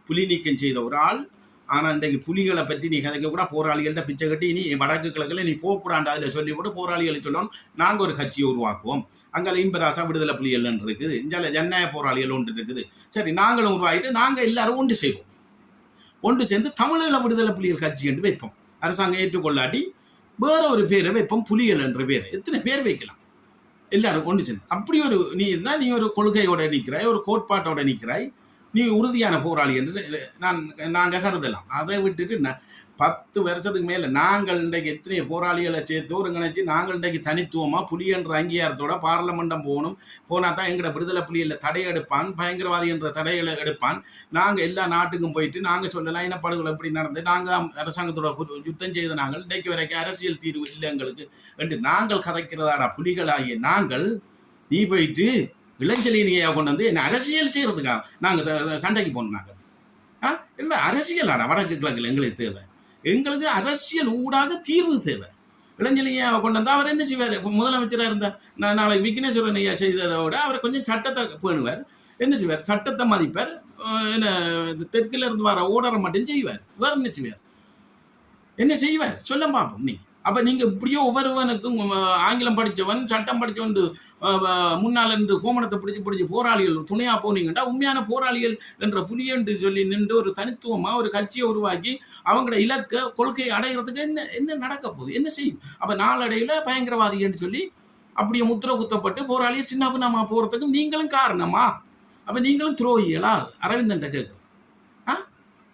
புலி நீக்கம் செய்த ஒரு ஆள். ஆனால் இன்றைக்கு புலிகளை பற்றி நீ கதைக்க கூட போராளிகள்கிட்ட பிச்சை கட்டி நீ வடக்கு கிழக்கில் நீ போகக்கூடாண்டா அதில் சொல்லி போட்டு போராளிகளை சொல்லணும் நாங்கள் ஒரு கட்சியை உருவாக்குவோம். அங்கே இம்பராசா விடுதலை புலிகள்னு இருக்குது, இங்கே ஜனநாயக போராளிகள் ஒன்று இருக்குது. சரி, நாங்களும் உருவாகிட்டு நாங்கள் எல்லாரும் ஒன்று செய்வோம். ஒன்று சேர்ந்து தமிழீழ விடுதலை புலிகள் கட்சி என்று வைப்போம். அரசாங்கம் ஏற்றுக்கொள்ளாட்டி வேற ஒரு பேரை வைப்போம், புலிகள் என்ற பேர். எத்தனை பேர் வைக்கலாம்? எல்லாரும் ஒன்று சேர்ந்து அப்படி ஒரு நீ இருந்தால் நீ ஒரு கொள்கையோட நிற்கிறாய், ஒரு கோட்பாட்டோட நிற்கிறாய், நீ உறுதியான போராளி என்று நாங்கள் கருதலாம். அதை விட்டுட்டு 10 வருஷத்துக்கு மேலே நாங்கள் இன்றைக்கு எத்தனையோ போராளிகளை சேர்த்து ஒரு நினைச்சு நாங்கள் இன்றைக்கு தனித்துவமாக புலி என்ற அங்கீகாரத்தோட பார்லமெண்டம் போகணும். போனால் தான் எங்களோட விடுதலை புலிகளில் தடை எடுப்பான், பயங்கரவாதி என்ற தடைகளை எடுப்பான். நாங்கள் எல்லா நாட்டுக்கும் போயிட்டு நாங்கள் சொல்லலாம் இனப்படுகொலை எப்படி நடந்து நாங்கள் அரசாங்கத்தோட யுத்தம் செய்த நாங்கள் இன்றைக்கு வரைக்கும் அரசியல் தீர்வு இல்லை எங்களுக்கு என்று நாங்கள் கதைக்கிறதாடா புலிகளாகிய நாங்கள். நீ போயிட்டு இளஞ்சலினியை கொண்டு வந்து என்ன அரசியல் செய்கிறதுக்காக நாங்கள் சண்டைக்கு போனோம். நாங்கள் என்ன அரசியலாடா வடக்கு கிழக்கில் எங்களுக்கு தேவை, எங்களுக்கு அரசியல் ஊடாக தீர்வு தேவை. இளஞ்சலியை கொண்டு வந்தால் அவர் என்ன செய்வார்? முதலமைச்சராக இருந்தால் நாளைக்கு விக்னேஸ்வரன் ஐயா செய்ததை விட அவர் கொஞ்சம் சட்டத்தை பேணுவார். என்ன செய்வார்? சட்டத்தை மதிப்பார். என்ன தெற்குல இருந்து வர ஓடரை மட்டும் செய்வார். வேறு என்ன செய்வார்? என்ன செய்வார் சொல்ல பார்ப்போம். நீ அப்போ நீங்கள் இப்படியோ ஒவ்வொருவனுக்கும் ஆங்கிலம் படித்தவன் சட்டம் படித்தவன் முன்னால் என்று கோமணத்தை பிடிச்சி போராளிகள் துணையாக போனீங்கன்னா உண்மையான போராளிகள் என்ற புலியன்று சொல்லி நின்று ஒரு தனித்துவமாக ஒரு கட்சியை உருவாக்கி அவங்களோட இலக்க கொள்கையை அடைகிறதுக்கு என்ன நடக்க போகுது? என்ன செய்யும்? அப்போ நாளடைவில் பயங்கரவாதி என்று சொல்லி அப்படியே முத்திரை குத்தப்பட்டு போராளிகள் சின்ன பின்னமாக போகிறதுக்கும் நீங்களும் காரணமா? அப்போ நீங்களும் துரோகிகளா? அரவிந்தன் கேட்குறேன்.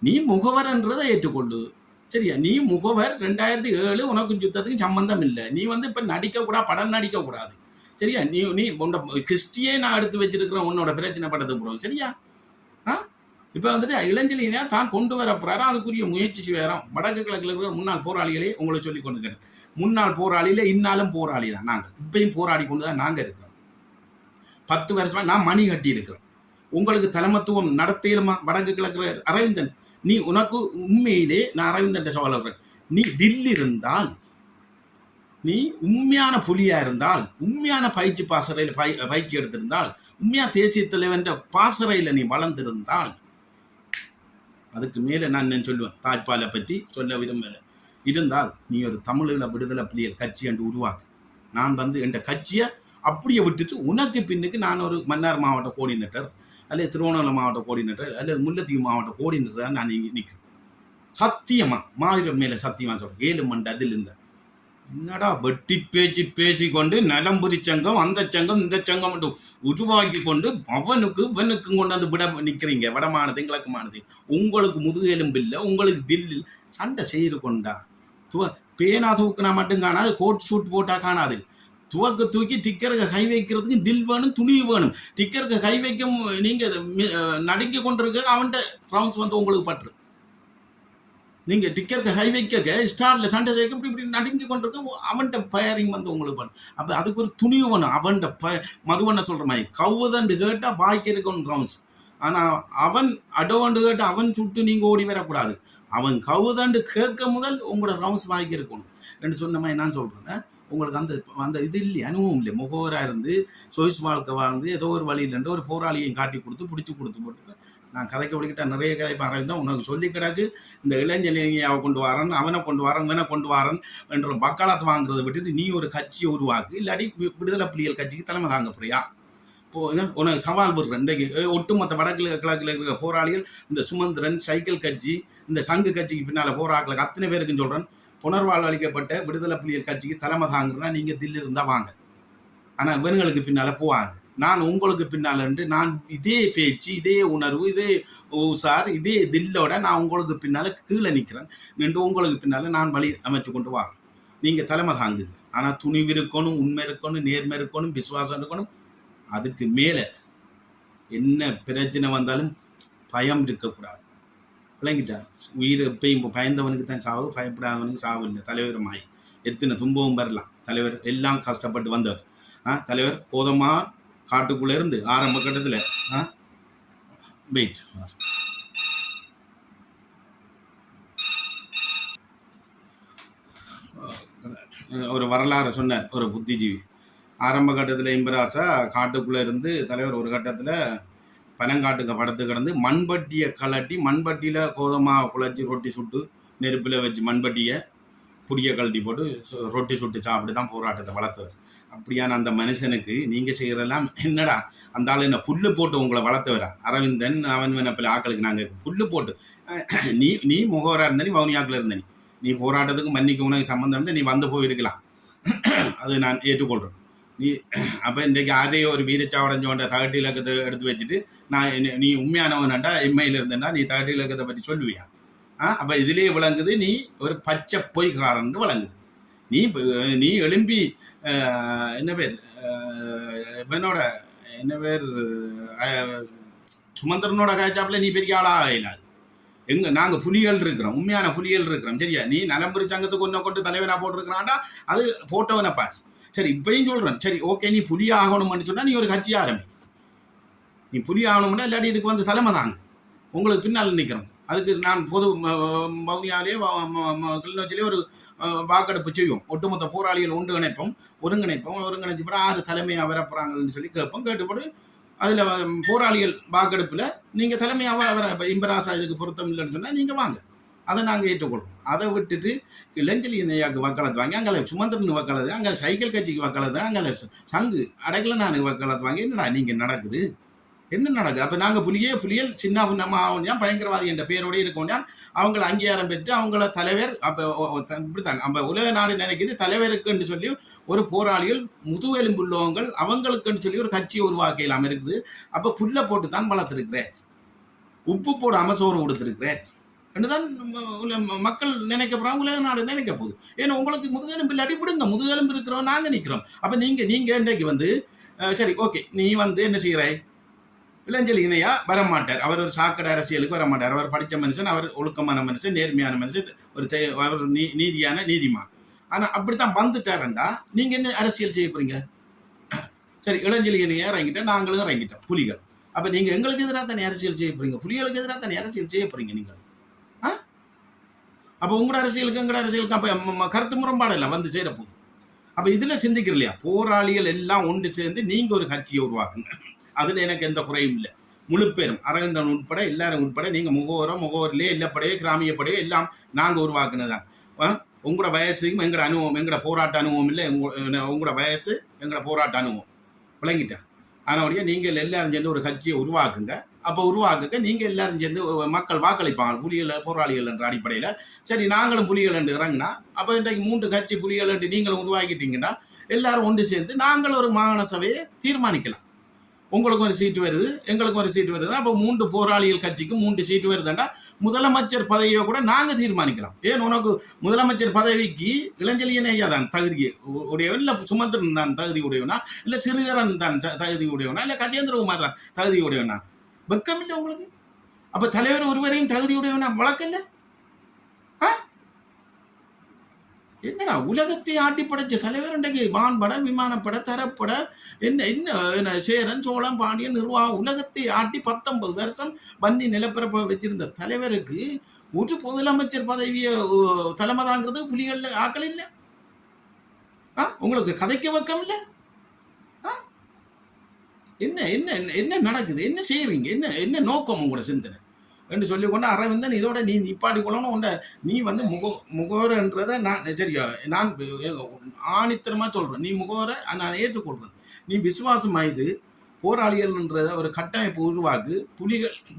நீ முகவர்ன்றதை ஏற்றுக்கொள்ளு. சரியா? நீ முகவர் 2007 உனக்கு யுத்தத்துக்கு சம்பந்தம் இல்லை. நீ இப்போ நடிக்கக்கூடாது, படம் நடிக்கக்கூடாது. சரியா? நீ உன்னோட கிறிஸ்டியே நான் எடுத்து வச்சிருக்கிறேன் உன்னோட பிரச்சனை படத்துக்கு போகிறோம். சரியா? இப்போ இளஞ்சலினா தான் கொண்டு வர போகிறாரோ அதுக்குரிய முயற்சி செய்வோம். வடக்கு கிழக்கில் இருக்கிற முன்னாள் போராளிகளே உங்களை சொல்லி கொண்டு இருக்கிறேன். முன்னாள் போராளியில் இன்னாலும் போராளி தான் நாங்கள். இப்பயும் போராடி கொண்டு தான் நாங்கள் இருக்கிறோம். 10 வருஷமாக நான் மணி கட்டி இருக்கிறேன். உங்களுக்கு தலைமத்துவம் நடத்திடுமா? வடக்கு கிழக்கு அரவிந்தன், நீ உனக்கு உண்மையிலே நான் அரவிந்தன் சொல்றேன், நீ தில்லி இருந்தால், நீ உண்மையான புலியா இருந்தால், உண்மையான பயிற்சி பாசறையில் பயிற்சி எடுத்திருந்தால், உண்மையா தேசிய தலைவன் பாசறையில் நீ வளர்ந்திருந்தால், அதுக்கு மேலே நான் சொல்லுவேன். தாய்ப்பாலை பற்றி சொல்ல விரும்பல இருந்தால் நீ ஒரு தமிழீழ விடுதலை புலிகள் கட்சி என்று உருவாக்கு. நான் என் கட்சியை அப்படியே விட்டுட்டு உனக்கு பின்னுக்கு நான் ஒரு மன்னார் மாவட்ட கோஆர்டினேட்டர் அல்லது திருவண்ணாமலை மாவட்ட கோஆர்டினேட்டர் அல்லது முல்லைத்தீவு மாவட்ட கோஆர்டினேட்டராக நான் இங்கே நிற்கிறேன். சத்தியமா மாவீரர் மேலே சத்தியமாக சொல்கிறேன். 7 மணி அதில் இருந்த என்னடா வெட்டி பேசிக்கொண்டு நலம்புரி சங்கம் அந்த சங்கம் இந்த சங்கம் மட்டும் உருவாக்கி கொண்டு இவனுக்கும் கொண்டு வந்து விட நிற்கிறீங்க. வடமானது கிழக்குமானது உங்களுக்கு முதுகெலும்பு இல்லை, உங்களுக்கு தில்லில் சண்டை செய்து கொண்டா பேனா தூக்குனா மட்டும் காணாது, கோட் சூட் போட்டால் காணாது. தூக்கி டிக்கருக்கு கை வைக்கிறதுக்கு தில் வேணும், துணிவு வேணும். டிக்கருக்கு கை வைக்க நீங்கள் நடுங்கி கொண்டிருக்க அவன்கிட்ட ரவுண்ட்ஸ் உங்களுக்கு பற்று. நீங்கள் டிக்கருக்கு ஹை வைக்க ஸ்டாரில் சண்டை செய்ய இப்படி நடுங்கி கொண்டிருக்க அவன்கிட்ட ஃபயரிங் உங்களுக்கு பண்ணு. அப்போ அதுக்கு ஒரு துணிவு வேணும். அவன்கிட்ட மதுவண்ண சொல்கிற மாதிரி கவுதண்டு கேட்டால் பாய்க்கு இருக்கணும் ரவுண்ட்ஸ். ஆனால் அவன் அடோண்டு கேட்டால் அவன் சுட்டு நீங்கள் ஓடி வரக்கூடாது. அவன் கவுதண்டு கேட்க முதல் உங்களோட ரவுண்ட்ஸ் பாய்க்கு இருக்கணும் என்று சொன்ன மாதிரி நான் சொல்கிறேன். உங்களுக்கு அந்த இது இல்லை, அனுபவம் இல்லை. முகவராக இருந்து சொய்ஸ் வாழ்க்கை வாழ்ந்து ஏதோ ஒரு வழியிலேருந்து ஒரு போராளியையும் காட்டி கொடுத்து பிடிச்சி போட்டு நான் கதைக்க பிடிக்கிட்ட நிறைய கதை பாருந்தான் உனக்கு சொல்லி கிடக்கு. இந்த இளைஞனியை கொண்டு வரேன், அவனை கொண்டு வரேன், இவனை கொண்டு வரேன் என்ற வக்காலத்தை வாங்குறதை விட்டுட்டு நீ ஒரு கட்சியை உருவாக்கு. இல்லாட்டி விடுதலை புலிகள் கட்சிக்கு தலைமை தாங்க போறியா? உனக்கு சவால் விடுறேன். இன்றைக்கு ஒட்டுமொத்த வடக்கு கிழக்கில் இருக்கிற போராளிகள் இந்த சுமந்திரன் சைக்கிள் கட்சி இந்த சங்கு கட்சிக்கு பின்னால் போராக்களுக்கு அத்தனை பேருக்குன்னு சொல்கிறேன். புனர்வாழ்வு அளிக்கப்பட்ட விடுதலை புலிகள் கட்சிக்கு தலைமை தாங்குறதுனா நீங்கள் தில்லி இருந்தால் வாங்க. ஆனால் இவங்களுக்கு பின்னால் போவாங்க. நான் உங்களுக்கு பின்னால் இருந்து நான் இதே பேச்சு இதே உணர்வு இதே உசார் இதே தில்லோட நான் உங்களுக்கு பின்னால் கீழே நிற்கிறேன். நின்று உங்களுக்கு பின்னால் நான் வழி அமைச்சு கொண்டு வாங்க. நீங்கள் தலைமை தாங்குங்க. ஆனால் துணிவு இருக்கணும், உண்மை இருக்கணும், நேர்மை இருக்கணும், விசுவாசம் இருக்கணும். அதுக்கு மேலே என்ன பிரச்சனை வந்தாலும் பயம் இருக்கக்கூடாது. விளங்கிட்டா? உயிர் எப்பயும் பயந்தவனுக்கு தான் சாவு, பயப்படாதவனுக்கு சாவு இல்லை. தலைவர் மாய் எத்தனை துன்பமும் வரலாம். தலைவர் எல்லாம் கஷ்டப்பட்டு வந்தவர். தலைவர் கோதமா காட்டுக்குள்ளே இருந்து ஆரம்ப கட்டத்தில் வெயிட் ஒரு வரலாறு சொன்னார் ஒரு புத்திஜீவி. ஆரம்ப கட்டத்தில் இம்பராசா காட்டுக்குள்ளே இருந்து தலைவர் ஒரு கட்டத்தில் பனங்காட்டுக்கு படுத்து கிடந்து மண்பட்டியை கலட்டி மண்பட்டியில் கோதமாக குழச்சி ரொட்டி சுட்டு நெருப்பில் வச்சு மண்பட்டியை புடியை கழட்டி போட்டு ரொட்டி சுட்டு சாப்பிட்டு தான் போராட்டத்தை வளர்த்தவர். அப்படியான அந்த மனுஷனுக்கு நீங்கள் செய்கிறதெல்லாம் என்னடா அந்த ஆள் என்ன புல்லு போட்டு உங்களை வளர்த்தவரா? அரவிந்தன் அவன் வினப்பில் ஆக்களுக்கு நாங்கள் புல்லு போட்டு நீ முகவராக இருந்த நீ வவுனியாக்கில் இருந்த நீ போராட்டத்துக்கு மன்னிக்கு உனக்கு சம்மந்தம் நீ வந்து போயிருக்கலாம். அது நான் ஏற்றுக்கொள்கிறேன். நீ அப்போ இன்றைக்கு அதே ஒரு வீரச்சாவடைஞ்சோண்ட தகட்டு இலக்கத்தை எடுத்து வச்சுட்டு நான் நீ உண்மையானவன்டா எம்ஐயில் இருந்தேன்டா நீ தகட்டு இலக்கத்தை பற்றி சொல்லுவியா? அப்போ இதிலே விளங்குது நீ ஒரு பச்சை பொய்காரன் விளங்குது. நீ எழும்பி என்ன பேர் இவனோட என்ன பேர் சுமந்திரனோட காய்ச்சாப்பில் நீ பெரிய ஆளாக இல்லாது. நாங்கள் புலிகள் இருக்கிறோம், உண்மையான புலிகள் இருக்கிறோம். சரியா? நீ நலம்புரி சங்கத்துக்கு ஒன்றை கொண்டு தலைவனாக போட்டிருக்கிறான்டா, அது போட்டவனை பாரு. சரி, இப்பயும் சொல்கிறேன். சரி, ஓகே, நீ புலி ஆகணும்னு சொன்னால் நீ ஒரு கட்சி ஆரம்பி. நீ புலி ஆகணும்னா இல்லாட்டி இதுக்கு வந்து தலைமை தாங்க, உங்களுக்கு பின்னால் நிற்கிறோம். அதுக்கு நான் பொது பவுனியாலே கிளிநொச்சிலே ஒரு வாக்கெடுப்பு செய்வோம். ஒட்டுமொத்த போராளிகள் ஒருங்கிணைச்சு கூட 6 தலைமையாக வரப்போறாங்கன்னு சொல்லி கேட்போம். கேட்டுப்போது அதில் போராளிகள் வாக்கெடுப்பில் நீங்கள் தலைமையாக வர இம்பராசா இதுக்கு பொருத்தம் இல்லைன்னு சொன்னால் நீங்கள் வாங்க, அதை நாங்கள் ஏற்றுக்கொள்வோம். அதை விட்டுட்டு இளஞ்சலி இணையாக்கு வக்காலத்து வாங்கி அங்கே சுமந்திரன் வக்காலத்து, அங்கே சைக்கிள் கட்சிக்கு வக்காலத்து, அங்கே சங்கு அடைக்கல நான் வக்காலத்து வாங்கி என்னடா நீங்கள் நடக்குது, என்ன நடக்குது? அப்போ நாங்கள் புலிகள் சின்ன நம்ம பயங்கரவாதி என்ற பேரோடய இருக்கோம். அவங்கள அங்கீகாரம் பெற்று அவங்கள தலைவர். அப்போ இப்படித்தான் நம்ம உலக நாடு நினைக்குது தலைவருக்குன்னு சொல்லி ஒரு போராளிகள் முதுகெலும்புள்ளவங்கள் அவங்களுக்குன்னு சொல்லி ஒரு கட்சியை உருவாக்க இல்லாமல் இருக்குது. அப்போ புல்லை போட்டு தான் வளர்த்துருக்கிறேன், உப்பு போடாமல் சோறு கொடுத்துருக்கிறேன் என்றுதான் மக்கள் நினைக்க போகிறாங்க, உலக நாடு நினைக்க போகுது. ஏன்னா உங்களுக்கு முதுகெலும்பு இல்லாட்டி விடுங்க, முதுகெலும்பு இருக்கிறோம் நாங்கள் நிற்கிறோம். அப்போ நீங்கள் இன்றைக்கு வந்து சரி ஓகே, நீ வந்து என்ன செய்கிறாய்? இளஞ்சலி இணையா வரமாட்டார், அவர் ஒரு சாக்கடை அரசியலுக்கு வரமாட்டார். அவர் படித்த மனுஷன், அவர் ஒழுக்கமான மனுஷன், நேர்மையான மனுஷன், அவர் நீதியான நீதிமான். ஆனால் அப்படித்தான் வந்துட்டாருண்டா நீங்கள் என்ன அரசியல் செய்ய போறீங்க? சரி, இளஞ்சலி இணையா இறங்கிட்டா, நாங்களும் இறங்கிட்டோம் புலிகள். அப்போ நீங்கள் எங்களுக்கு எதிராக தானே அரசியல் செய்ய போறீங்க, புலிகளுக்கு எதிராக தானே அரசியல் செய்ய போறீங்க நீங்கள். அப்போ உங்களோட அரசியலுக்கு எங்களோட அரசியலுக்கு அப்போ கருத்து முரண்பாடு இல்லை வந்து சேரப்போகுது. அப்போ இதில் சிந்திக்கிற இல்லையா? போராளிகள் எல்லாம் ஒன்று சேர்ந்து நீங்கள் ஒரு கட்சியை உருவாக்குங்க. அதில் எனக்கு எந்த குறையும் இல்லை. முழு பேரும் அரவிந்தன் உட்பட எல்லாரும் உட்பட நீங்கள் முகவரிலே இல்லப்படையோ கிராமியப்படையோ எல்லாம் நாங்கள் உருவாக்குனதான். உங்களோட வயசுக்கும் எங்களோட அனுபவம், எங்களோட போராட்ட அனுபவம் இல்லை, உங்களோட வயசு எங்களோட போராட்ட அனுபவம் விளங்கிட்டேன். அதனுடைய நீங்கள் எல்லாரும் சேர்ந்து ஒரு கட்சியை உருவாக்குங்க. அப்போ உருவாக்குங்க, நீங்கள் எல்லாரும் சேர்ந்து மக்கள் வாக்களிப்பாங்க புலிகள் போராளிகள் என்ற அடிப்படையில். சரி, நாங்களும் புலிகள் என்று இறங்கினா அப்போ இன்றைக்கு 3 கட்சி புலிகள் என்று நீங்களும் உருவாக்கிட்டீங்கன்னா எல்லாரும் ஒன்று சேர்ந்து நாங்கள் ஒரு மாகாண சபையை தீர்மானிக்கலாம். உங்களுக்கும் ஒரு சீட்டு வருது, எங்களுக்கும் ஒரு சீட்டு வருது. அப்போ 3 போராளிகள் கட்சிக்கு 3 சீட்டு வருதுன்னா முதலமைச்சர் பதவியை கூட நாங்கள் தீர்மானிக்கலாம். ஏன் உனக்கு முதலமைச்சர் பதவிக்கு இளஞ்சலியனே தான் தகுதி உடையவன், இல்லை சுமந்திரன் தான் தகுதி உடையவனா, இல்லை சிறிதரன் தான் தகுதி உடையவனா, இல்லை கஜேந்திரகுமார் தான் தகுதி உடையவனா? வெக்கம் இல்லை உங்களுக்கு? அப்போ தலைவர் ஒருவரையும் தகுதி உடையவனா வழக்கம் இல்லை? என்னடா உலகத்தை ஆட்டி படைச்ச தலைவர் இன்றைக்கு வான்பட விமானப்பட தரப்பட என்ன சேரன் சோழன் பாண்டியன் நிர்வாகம் உலகத்தை ஆட்டி 19 வருஷம் வன்னி நிலப்பரப்ப வச்சிருந்த தலைவருக்கு ஒரு முதலமைச்சர் பதவியை தலைமை தாங்கிறது புலிகள் ஆக்கள் இல்லை? உங்களுக்கு கதைக்க வைக்கம் இல்லை? என்ன என்ன என்ன நடக்குது? என்ன செய்யறீங்க? என்ன நோக்கம் உங்களோட சிந்தனை என்று சொல்லிக்கொண்டு அரவிந்தன் இதோட நீ நிப்பாடி கொள்ளணும். உண்ட நீ வந்து முகவரன்றதை நான் சரியா நான் ஆணித்தனமாக சொல்கிறேன். நீ முகவரை நான் ஏற்றுக்கொள்கிறேன். நீ விசுவாசம் ஆயிட்டு போராளிகள்ன்றத ஒரு கட்டமைப்பு உருவாக்கு.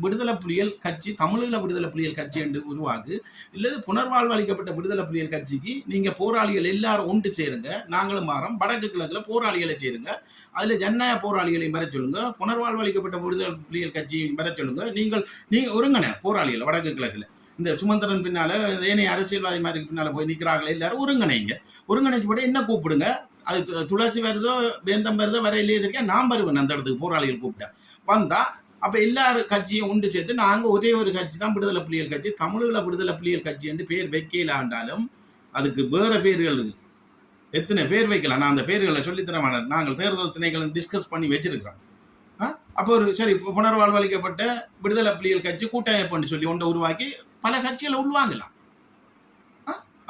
விடுதலை புலிகள் கட்சி, தமிழீழ விடுதலை புலிகள் கட்சி என்று உருவாக்கு. இல்லது புனர்வாழ்வு அளிக்கப்பட்ட விடுதலை புலிகள் கட்சிக்கு நீங்கள் போராளிகள் எல்லாரும் ஒன்று சேருங்க. நாங்களும் மாறோம். வடக்கு கிழக்கில் போராளிகளை சேருங்க. அதில் ஜனநாயக போராளிகளையும் வர சொல்லுங்க. புனர்வாழ்வு அளிக்கப்பட்ட விடுதலை புலிகள் கட்சியையும் வர சொல்லுங்க. நீங்கள் ஒருங்கன போராளிகள் வடக்கு கிழக்கில் இந்த சுமந்திரன் பின்னால் ஏனைய அரசியல்வாதி மாதிரி பின்னால் போய் நிற்கிறாங்களே எல்லாரும் ஒருங்கிணைங்க. ஒருங்கிணைச்சு போட்டு என்ன கூப்பிடுங்க. அது துளசி வருதோ வேந்தம் வருதோ வர இல்லையே இருக்கா, நான் வருவேன் அந்த இடத்துக்கு. போராளிகள் கூப்பிட்டேன் வந்தால் அப்போ எல்லாரும் கட்சியும் ஒன்று சேர்த்து நாங்கள் ஒரே ஒரு கட்சி தான் விடுதலை புலிகள் கட்சி, தமிழீழ விடுதலை புலிகள் கட்சி என்று பேர் வைக்கலாண்டாலும் அதுக்கு வேறு பேர்கள் இருக்குது. எத்தனை பேர் வைக்கலாம், நான் அந்த பேர்களை சொல்லித்தரமான நாங்கள் தேர்தல் திணைகளை டிஸ்கஸ் பண்ணி வச்சிருக்கிறோம். அப்போ ஒரு சரி புனர்வாழ்வு அளிக்கப்பட்ட விடுதலை புலிகள் கட்சி கூட்டமைப்புன்னு சொல்லி ஒன்றை உருவாக்கி பல கட்சிகளை உள்வாங்கலாம்.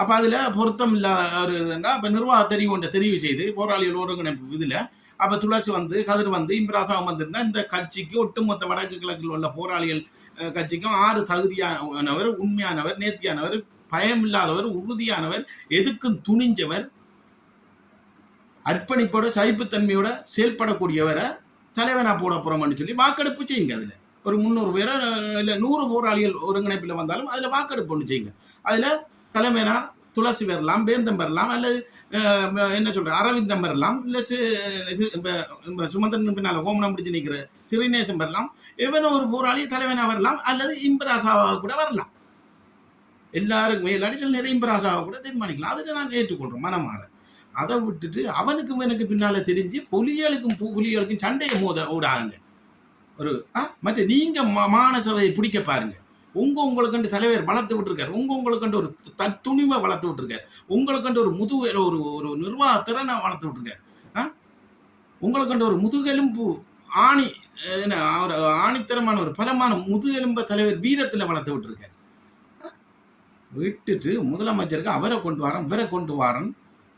அப்போ அதில் பொருத்தம் இல்லாத ஒரு இதுண்டா அப்போ நிர்வாக தெரிவு ஒன்றை தெரிவு செய்து போராளிகள் ஒருங்கிணைப்பு இதில் அப்போ துளசி வந்து கதிர் வந்து இம்பிராசாவும் வந்திருந்தால் இந்த கட்சிக்கு ஒட்டுமொத்த வடக்கு கிழக்கில் உள்ள போராளிகள் கட்சிக்கும் 6 தகுதியானவர், உண்மையானவர், நேர்த்தியானவர், பயமில்லாதவர், உறுதியானவர், எதுக்கும் துணிஞ்சவர், அர்ப்பணிப்போட சகிப்புத்தன்மையோட செயல்படக்கூடியவரை தலைவனா போட போகிறோம்னு சொல்லி வாக்கெடுப்பு செய்யுங்க. அதில் ஒரு 300 பேரோ இல்லை 100 போராளிகள் ஒருங்கிணைப்பில் வந்தாலும் அதில் வாக்கெடுப்பு ஒன்று செய்யுங்க. அதில் தலைமைனா துளசி வரலாம், வேந்தம் வரலாம், அல்லது என்ன சொல்ற அரவிந்தம் வரலாம், இல்லை சுமந்திரன் பின்னால் ஹோமனம் பிடிச்சு நிற்கிற சிறிநேசம் வரலாம், எவனோ ஒரு போராளி தலைவனா வரலாம், அல்லது இம்பராசாவாக கூட வரலாம். எல்லாருக்கும் மேலாடி சில நிறைய ராசாவை கூட தீர்மானிக்கலாம். அதில் நான் ஏற்றுக்கொள்கிறேன் மனமாற. அதை விட்டுட்டு அவனுக்கும் எனக்கு பின்னால் தெரிஞ்சு புலிகளுக்கும் சண்டையை விடாங்க. ஒரு மற்ற நீங்க மானசபையை பிடிக்க பாருங்க. உங்களுக்கு தலைவர் வளர்த்து விட்டுருக்காரு, உங்களுக்கு ஒரு துணிமை வளர்த்து விட்டுருக்காரு, உங்களுக்கு ஒரு ஒரு நிர்வாக திறனை வளர்த்து விட்டுருக்காரு, உங்களுக்கு ஒரு முதுகெலும்பு ஆணித்தரமான ஒரு பலமான முதுகெலும்ப தலைவர் வீரத்தில் வளர்த்து விட்டுருக்காரு. விட்டுட்டு முதலமைச்சருக்கு அவரை கொண்டு வரேன் இவரை கொண்டு வரேன்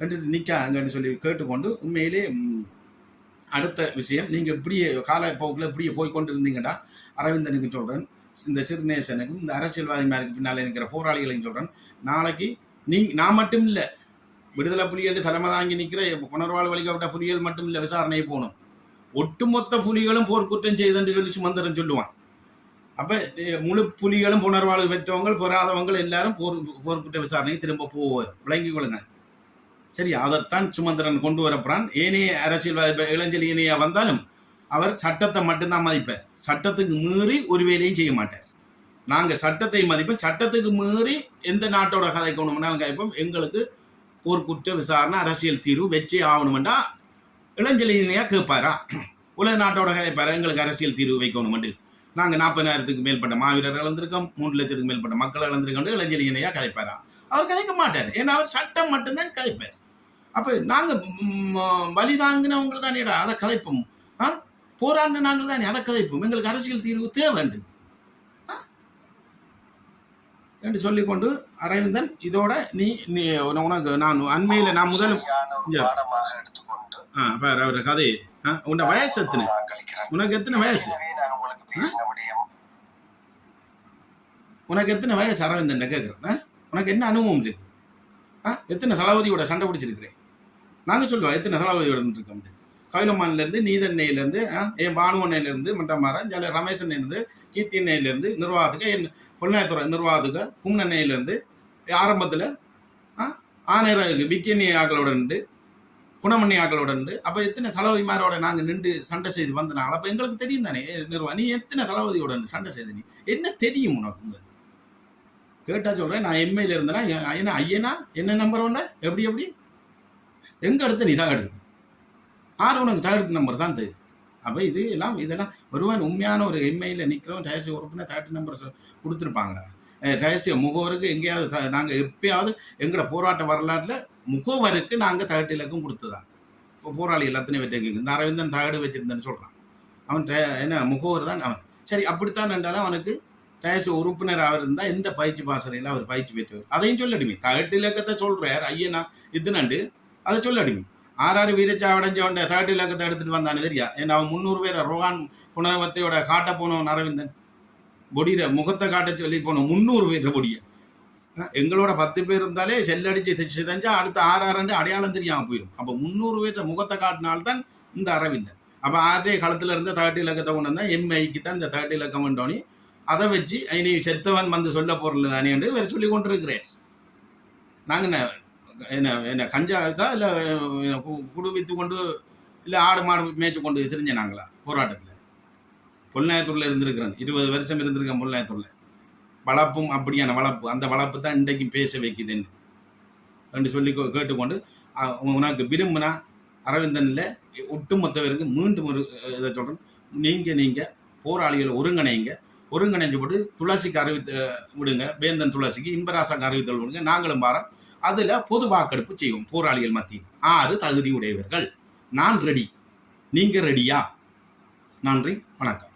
என்று நிற்காங்கன்னு சொல்லி கேட்டுக்கொண்டு, உண்மையிலே அடுத்த விஷயம், நீங்கள் இப்படியே காலப்போக்கில் இப்படியே போய்கொண்டு இருந்தீங்கடா, அரவிந்தனுக்கு சொல்கிறேன், இந்த சிறுநேசனுக்கும் இந்த அரசியல்வாதிமாருக்கு பின்னால் இருக்கிற போராளிகளையும் சொல்கிறேன், நாளைக்கு நான் மட்டும் இல்லை, விடுதலை புலிகள் தலைமை தாங்கி நிற்கிற புனர்வாழ்வு வழிகாட்ட புலிகள் மட்டும் இல்லை விசாரணை போகணும், ஒட்டுமொத்த புலிகளும் போர்க்குற்றம் செய்தென்று சொல்லி சுமந்திரன் சொல்லுவான். அப்போ முழு புலிகளும் புனர்வாழ்வு பெற்றவங்க பெறாதவங்க எல்லாரும் போர்க்குற்ற விசாரணைக்கு திரும்ப போவார், விளங்கிக் கொள்ளுங்க. சரி, அதைத்தான் சுமந்திரன் கொண்டு வரப்போறான். ஏனைய அரசியல்வாதி இளைஞர் இணையா வந்தாலும் அவர் சட்டத்தை மட்டும்தான் மதிப்பார், சட்டத்துக்கு மீறி ஒரு வேலையும் செய்ய மாட்டார். நாங்கள் சட்டத்தை மதிப்போம், சட்டத்துக்கு மீறி எந்த நாட்டோட கதைக்கணும்னாலும் கேட்போம். எங்களுக்கு போர்க்குற்ற விசாரணை அரசியல் தீர்வு வச்சே ஆகணுமெண்டா இளைஞர் இணையா கேட்பாரா? உலக நாட்டோட கதைப்பாரா எங்களுக்கு அரசியல் தீர்வு வைக்கணுமெண்டு? நாங்கள் 40,000க்கு மேற்பட்ட மாவீரர்கள் இழந்திருக்கோம், 3 லட்சத்துக்கு மேற்பட்ட மக்கள் இழந்திருக்கோம், இளைஞர் இணையா கதைப்பாரா? அவர் கதைக்க மாட்டார். ஏன்னா அவர் சட்டம் மட்டும்தான் கதைப்பார். அப்போ நாங்கள் வலி தாங்கினவங்க தானேடா அதை கதைப்போம், போராடின நாங்கள் தானே அதை கதைப்போம். எங்களுக்கு அரசியல் தீர்வு தேவைண்டு என்று சொல்லிக்கொண்டு, அரவிந்தன் இதோட நீ உனக்கு நான் அண்மையில் நான் முதல் பாரு அவர் கதை. உன்ன வயசு எத்தனை? உனக்கு எத்தனை வயசு? உனக்கு எத்தனை வயசு அரவிந்தன் கேட்குறேன்? உனக்கு என்ன அனுபவம் இருக்கு? எத்தனை தளபதியோட சண்டை பிடிச்சிருக்கிறேன்? நாங்கள் சொல்லுவோம் எத்தனை தளபதியோட இருக்கோம். கயிலமான்லேருந்து, நீதன்னையிலேருந்து, என் பானுவண்ணையிலேருந்து, மட்டமாரன் ஜாலிய ரமேசன்லேருந்து, கீர்த்தியன்னையிலேருந்து, நிர்வாகத்துக்கு என் பொன்னாயத்துறை நிர்வாகத்துக்கு கும்னன்னையிலேருந்து, ஆரம்பத்தில் ஆணையர் விக்கெண்ணி ஆக்களோட நின்று, குணமண்ணி ஆக்களோட நின்று, அப்போ எத்தனை தளபதிமாரோட நாங்கள் நின்று சண்டை செய்து வந்தனால அப்போ எங்களுக்கு தெரியும் தானே நிர்வாகம். நீ எத்தனை தளபதியோட நின்று சண்டை செய்த? நீ என்ன தெரியும் உனக்கு? கேட்டா சொல்கிறேன், நான் எம்ஏல இருந்தேன்னா என்ன ஐயனா என்ன நம்பர் ஒன்று எப்படி எங்கே எடுத்து நீ தான் எடுக்கு ஆறு உனக்கு தகடுக்கு நம்பர் தான் தெரியுது. அப்போ இதெல்லாம் ஒருவன் உண்மையான ஒரு எம்ஐயில் நிற்கிறவன் ரகசிய உறுப்பினர் 30 நம்பர் கொடுத்துருப்பாங்க. ரகசிய முகவருக்கு எங்கேயாவது நாங்கள் எப்பயாவது எங்களோட போராட்ட வரலாற்றில் முகவருக்கு நாங்கள் 30 இலக்கம் கொடுத்ததான். இப்போ போராளி எல்லாத்தினையும் வச்சு இந்த அரவிந்தன் தகடு வச்சுருந்தேன்னு சொல்கிறான். அவன் என்ன முகவர் தான் அவன். சரி, அப்படித்தான் என்றாலும் அவனுக்கு ரகசிய உறுப்பினராக இருந்தால் எந்த பயிற்சி பாசறையில் அவர் பயிற்சி பெற்றவர் அதையும் சொல்லடுமே. 30 இலக்கத்தை சொல்கிறார் ஐயனா இதுனண்டு, அதை சொல்லடுமே. 6 வீரச்சா அடைஞ்சவன் 30 இலக்கத்தை எடுத்துகிட்டு வந்தானு தெரியா? ஏன்னா அவன் 300 பேரை ரோகான் புனவத்தையோட காட்ட போனவன் அரவிந்தன் பொடியில முகத்தை காட்ட சொல்லி போனோம். 300 பேர் பொடியை எங்களோட 10 பேர் இருந்தாலே செல்லடிச்சு தைச்சு தெரிஞ்சா அடுத்த 6 அடையாளம் தெரியாமல் போயிடும். அப்போ 300 பேர் முகத்தை காட்டினால்தான் இந்த அரவிந்தன். அப்போ அதே காலத்தில் இருந்த 30 இலக்கத்தை கொண்டு வந்தால் எம்ஐக்கு தான் இந்த 30 இலக்கம் கொண்டோனி அதை வச்சு நீ செத்தவன் வந்து சொல்ல போறல தானே என்று வேறு சொல்லி கொண்டு இருக்கிறேன். நாங்கள் என்ன கஞ்சாத்தா இல்லை குடு வித்து கொண்டு இல்லை ஆடு மாடு மேய்ச்சி கொண்டு தெரிஞ்ச நாங்களா போராட்டத்தில்? பொல்நாயத்தூரில் இருந்திருக்கிறேன், 20 வருஷம் இருந்திருக்கேன் பொல்நாயத்தூரில். வளர்ப்பும் அப்படியான வளர்ப்பு, அந்த வளர்ப்பு தான் இன்றைக்கும் பேச வைக்குதுன்னு என்று சொல்லி கேட்டுக்கொண்டு, உனக்கு விரும்பினா அரவிந்தனில் ஒட்டுமொத்தவருக்கு மீண்டும் ஒரு இதை சொல்கிறேன். நீங்கள் போராளிகளை ஒருங்கிணைஞ்சு போட்டு துளசிக்கு விடுங்க, வேந்தன் துளசிக்கு இன்பராசாக்கு அறிவித்தல் விடுங்க, நாங்களும் பாரம் அதில் பொது வாக்கெடுப்பு செய்வோம். போராளிகள் மத்தியில் 6 தகுதி உடையவர்கள். நான் ரெடி, நீங்கள் ரெடியா? நன்றி, வணக்கம்.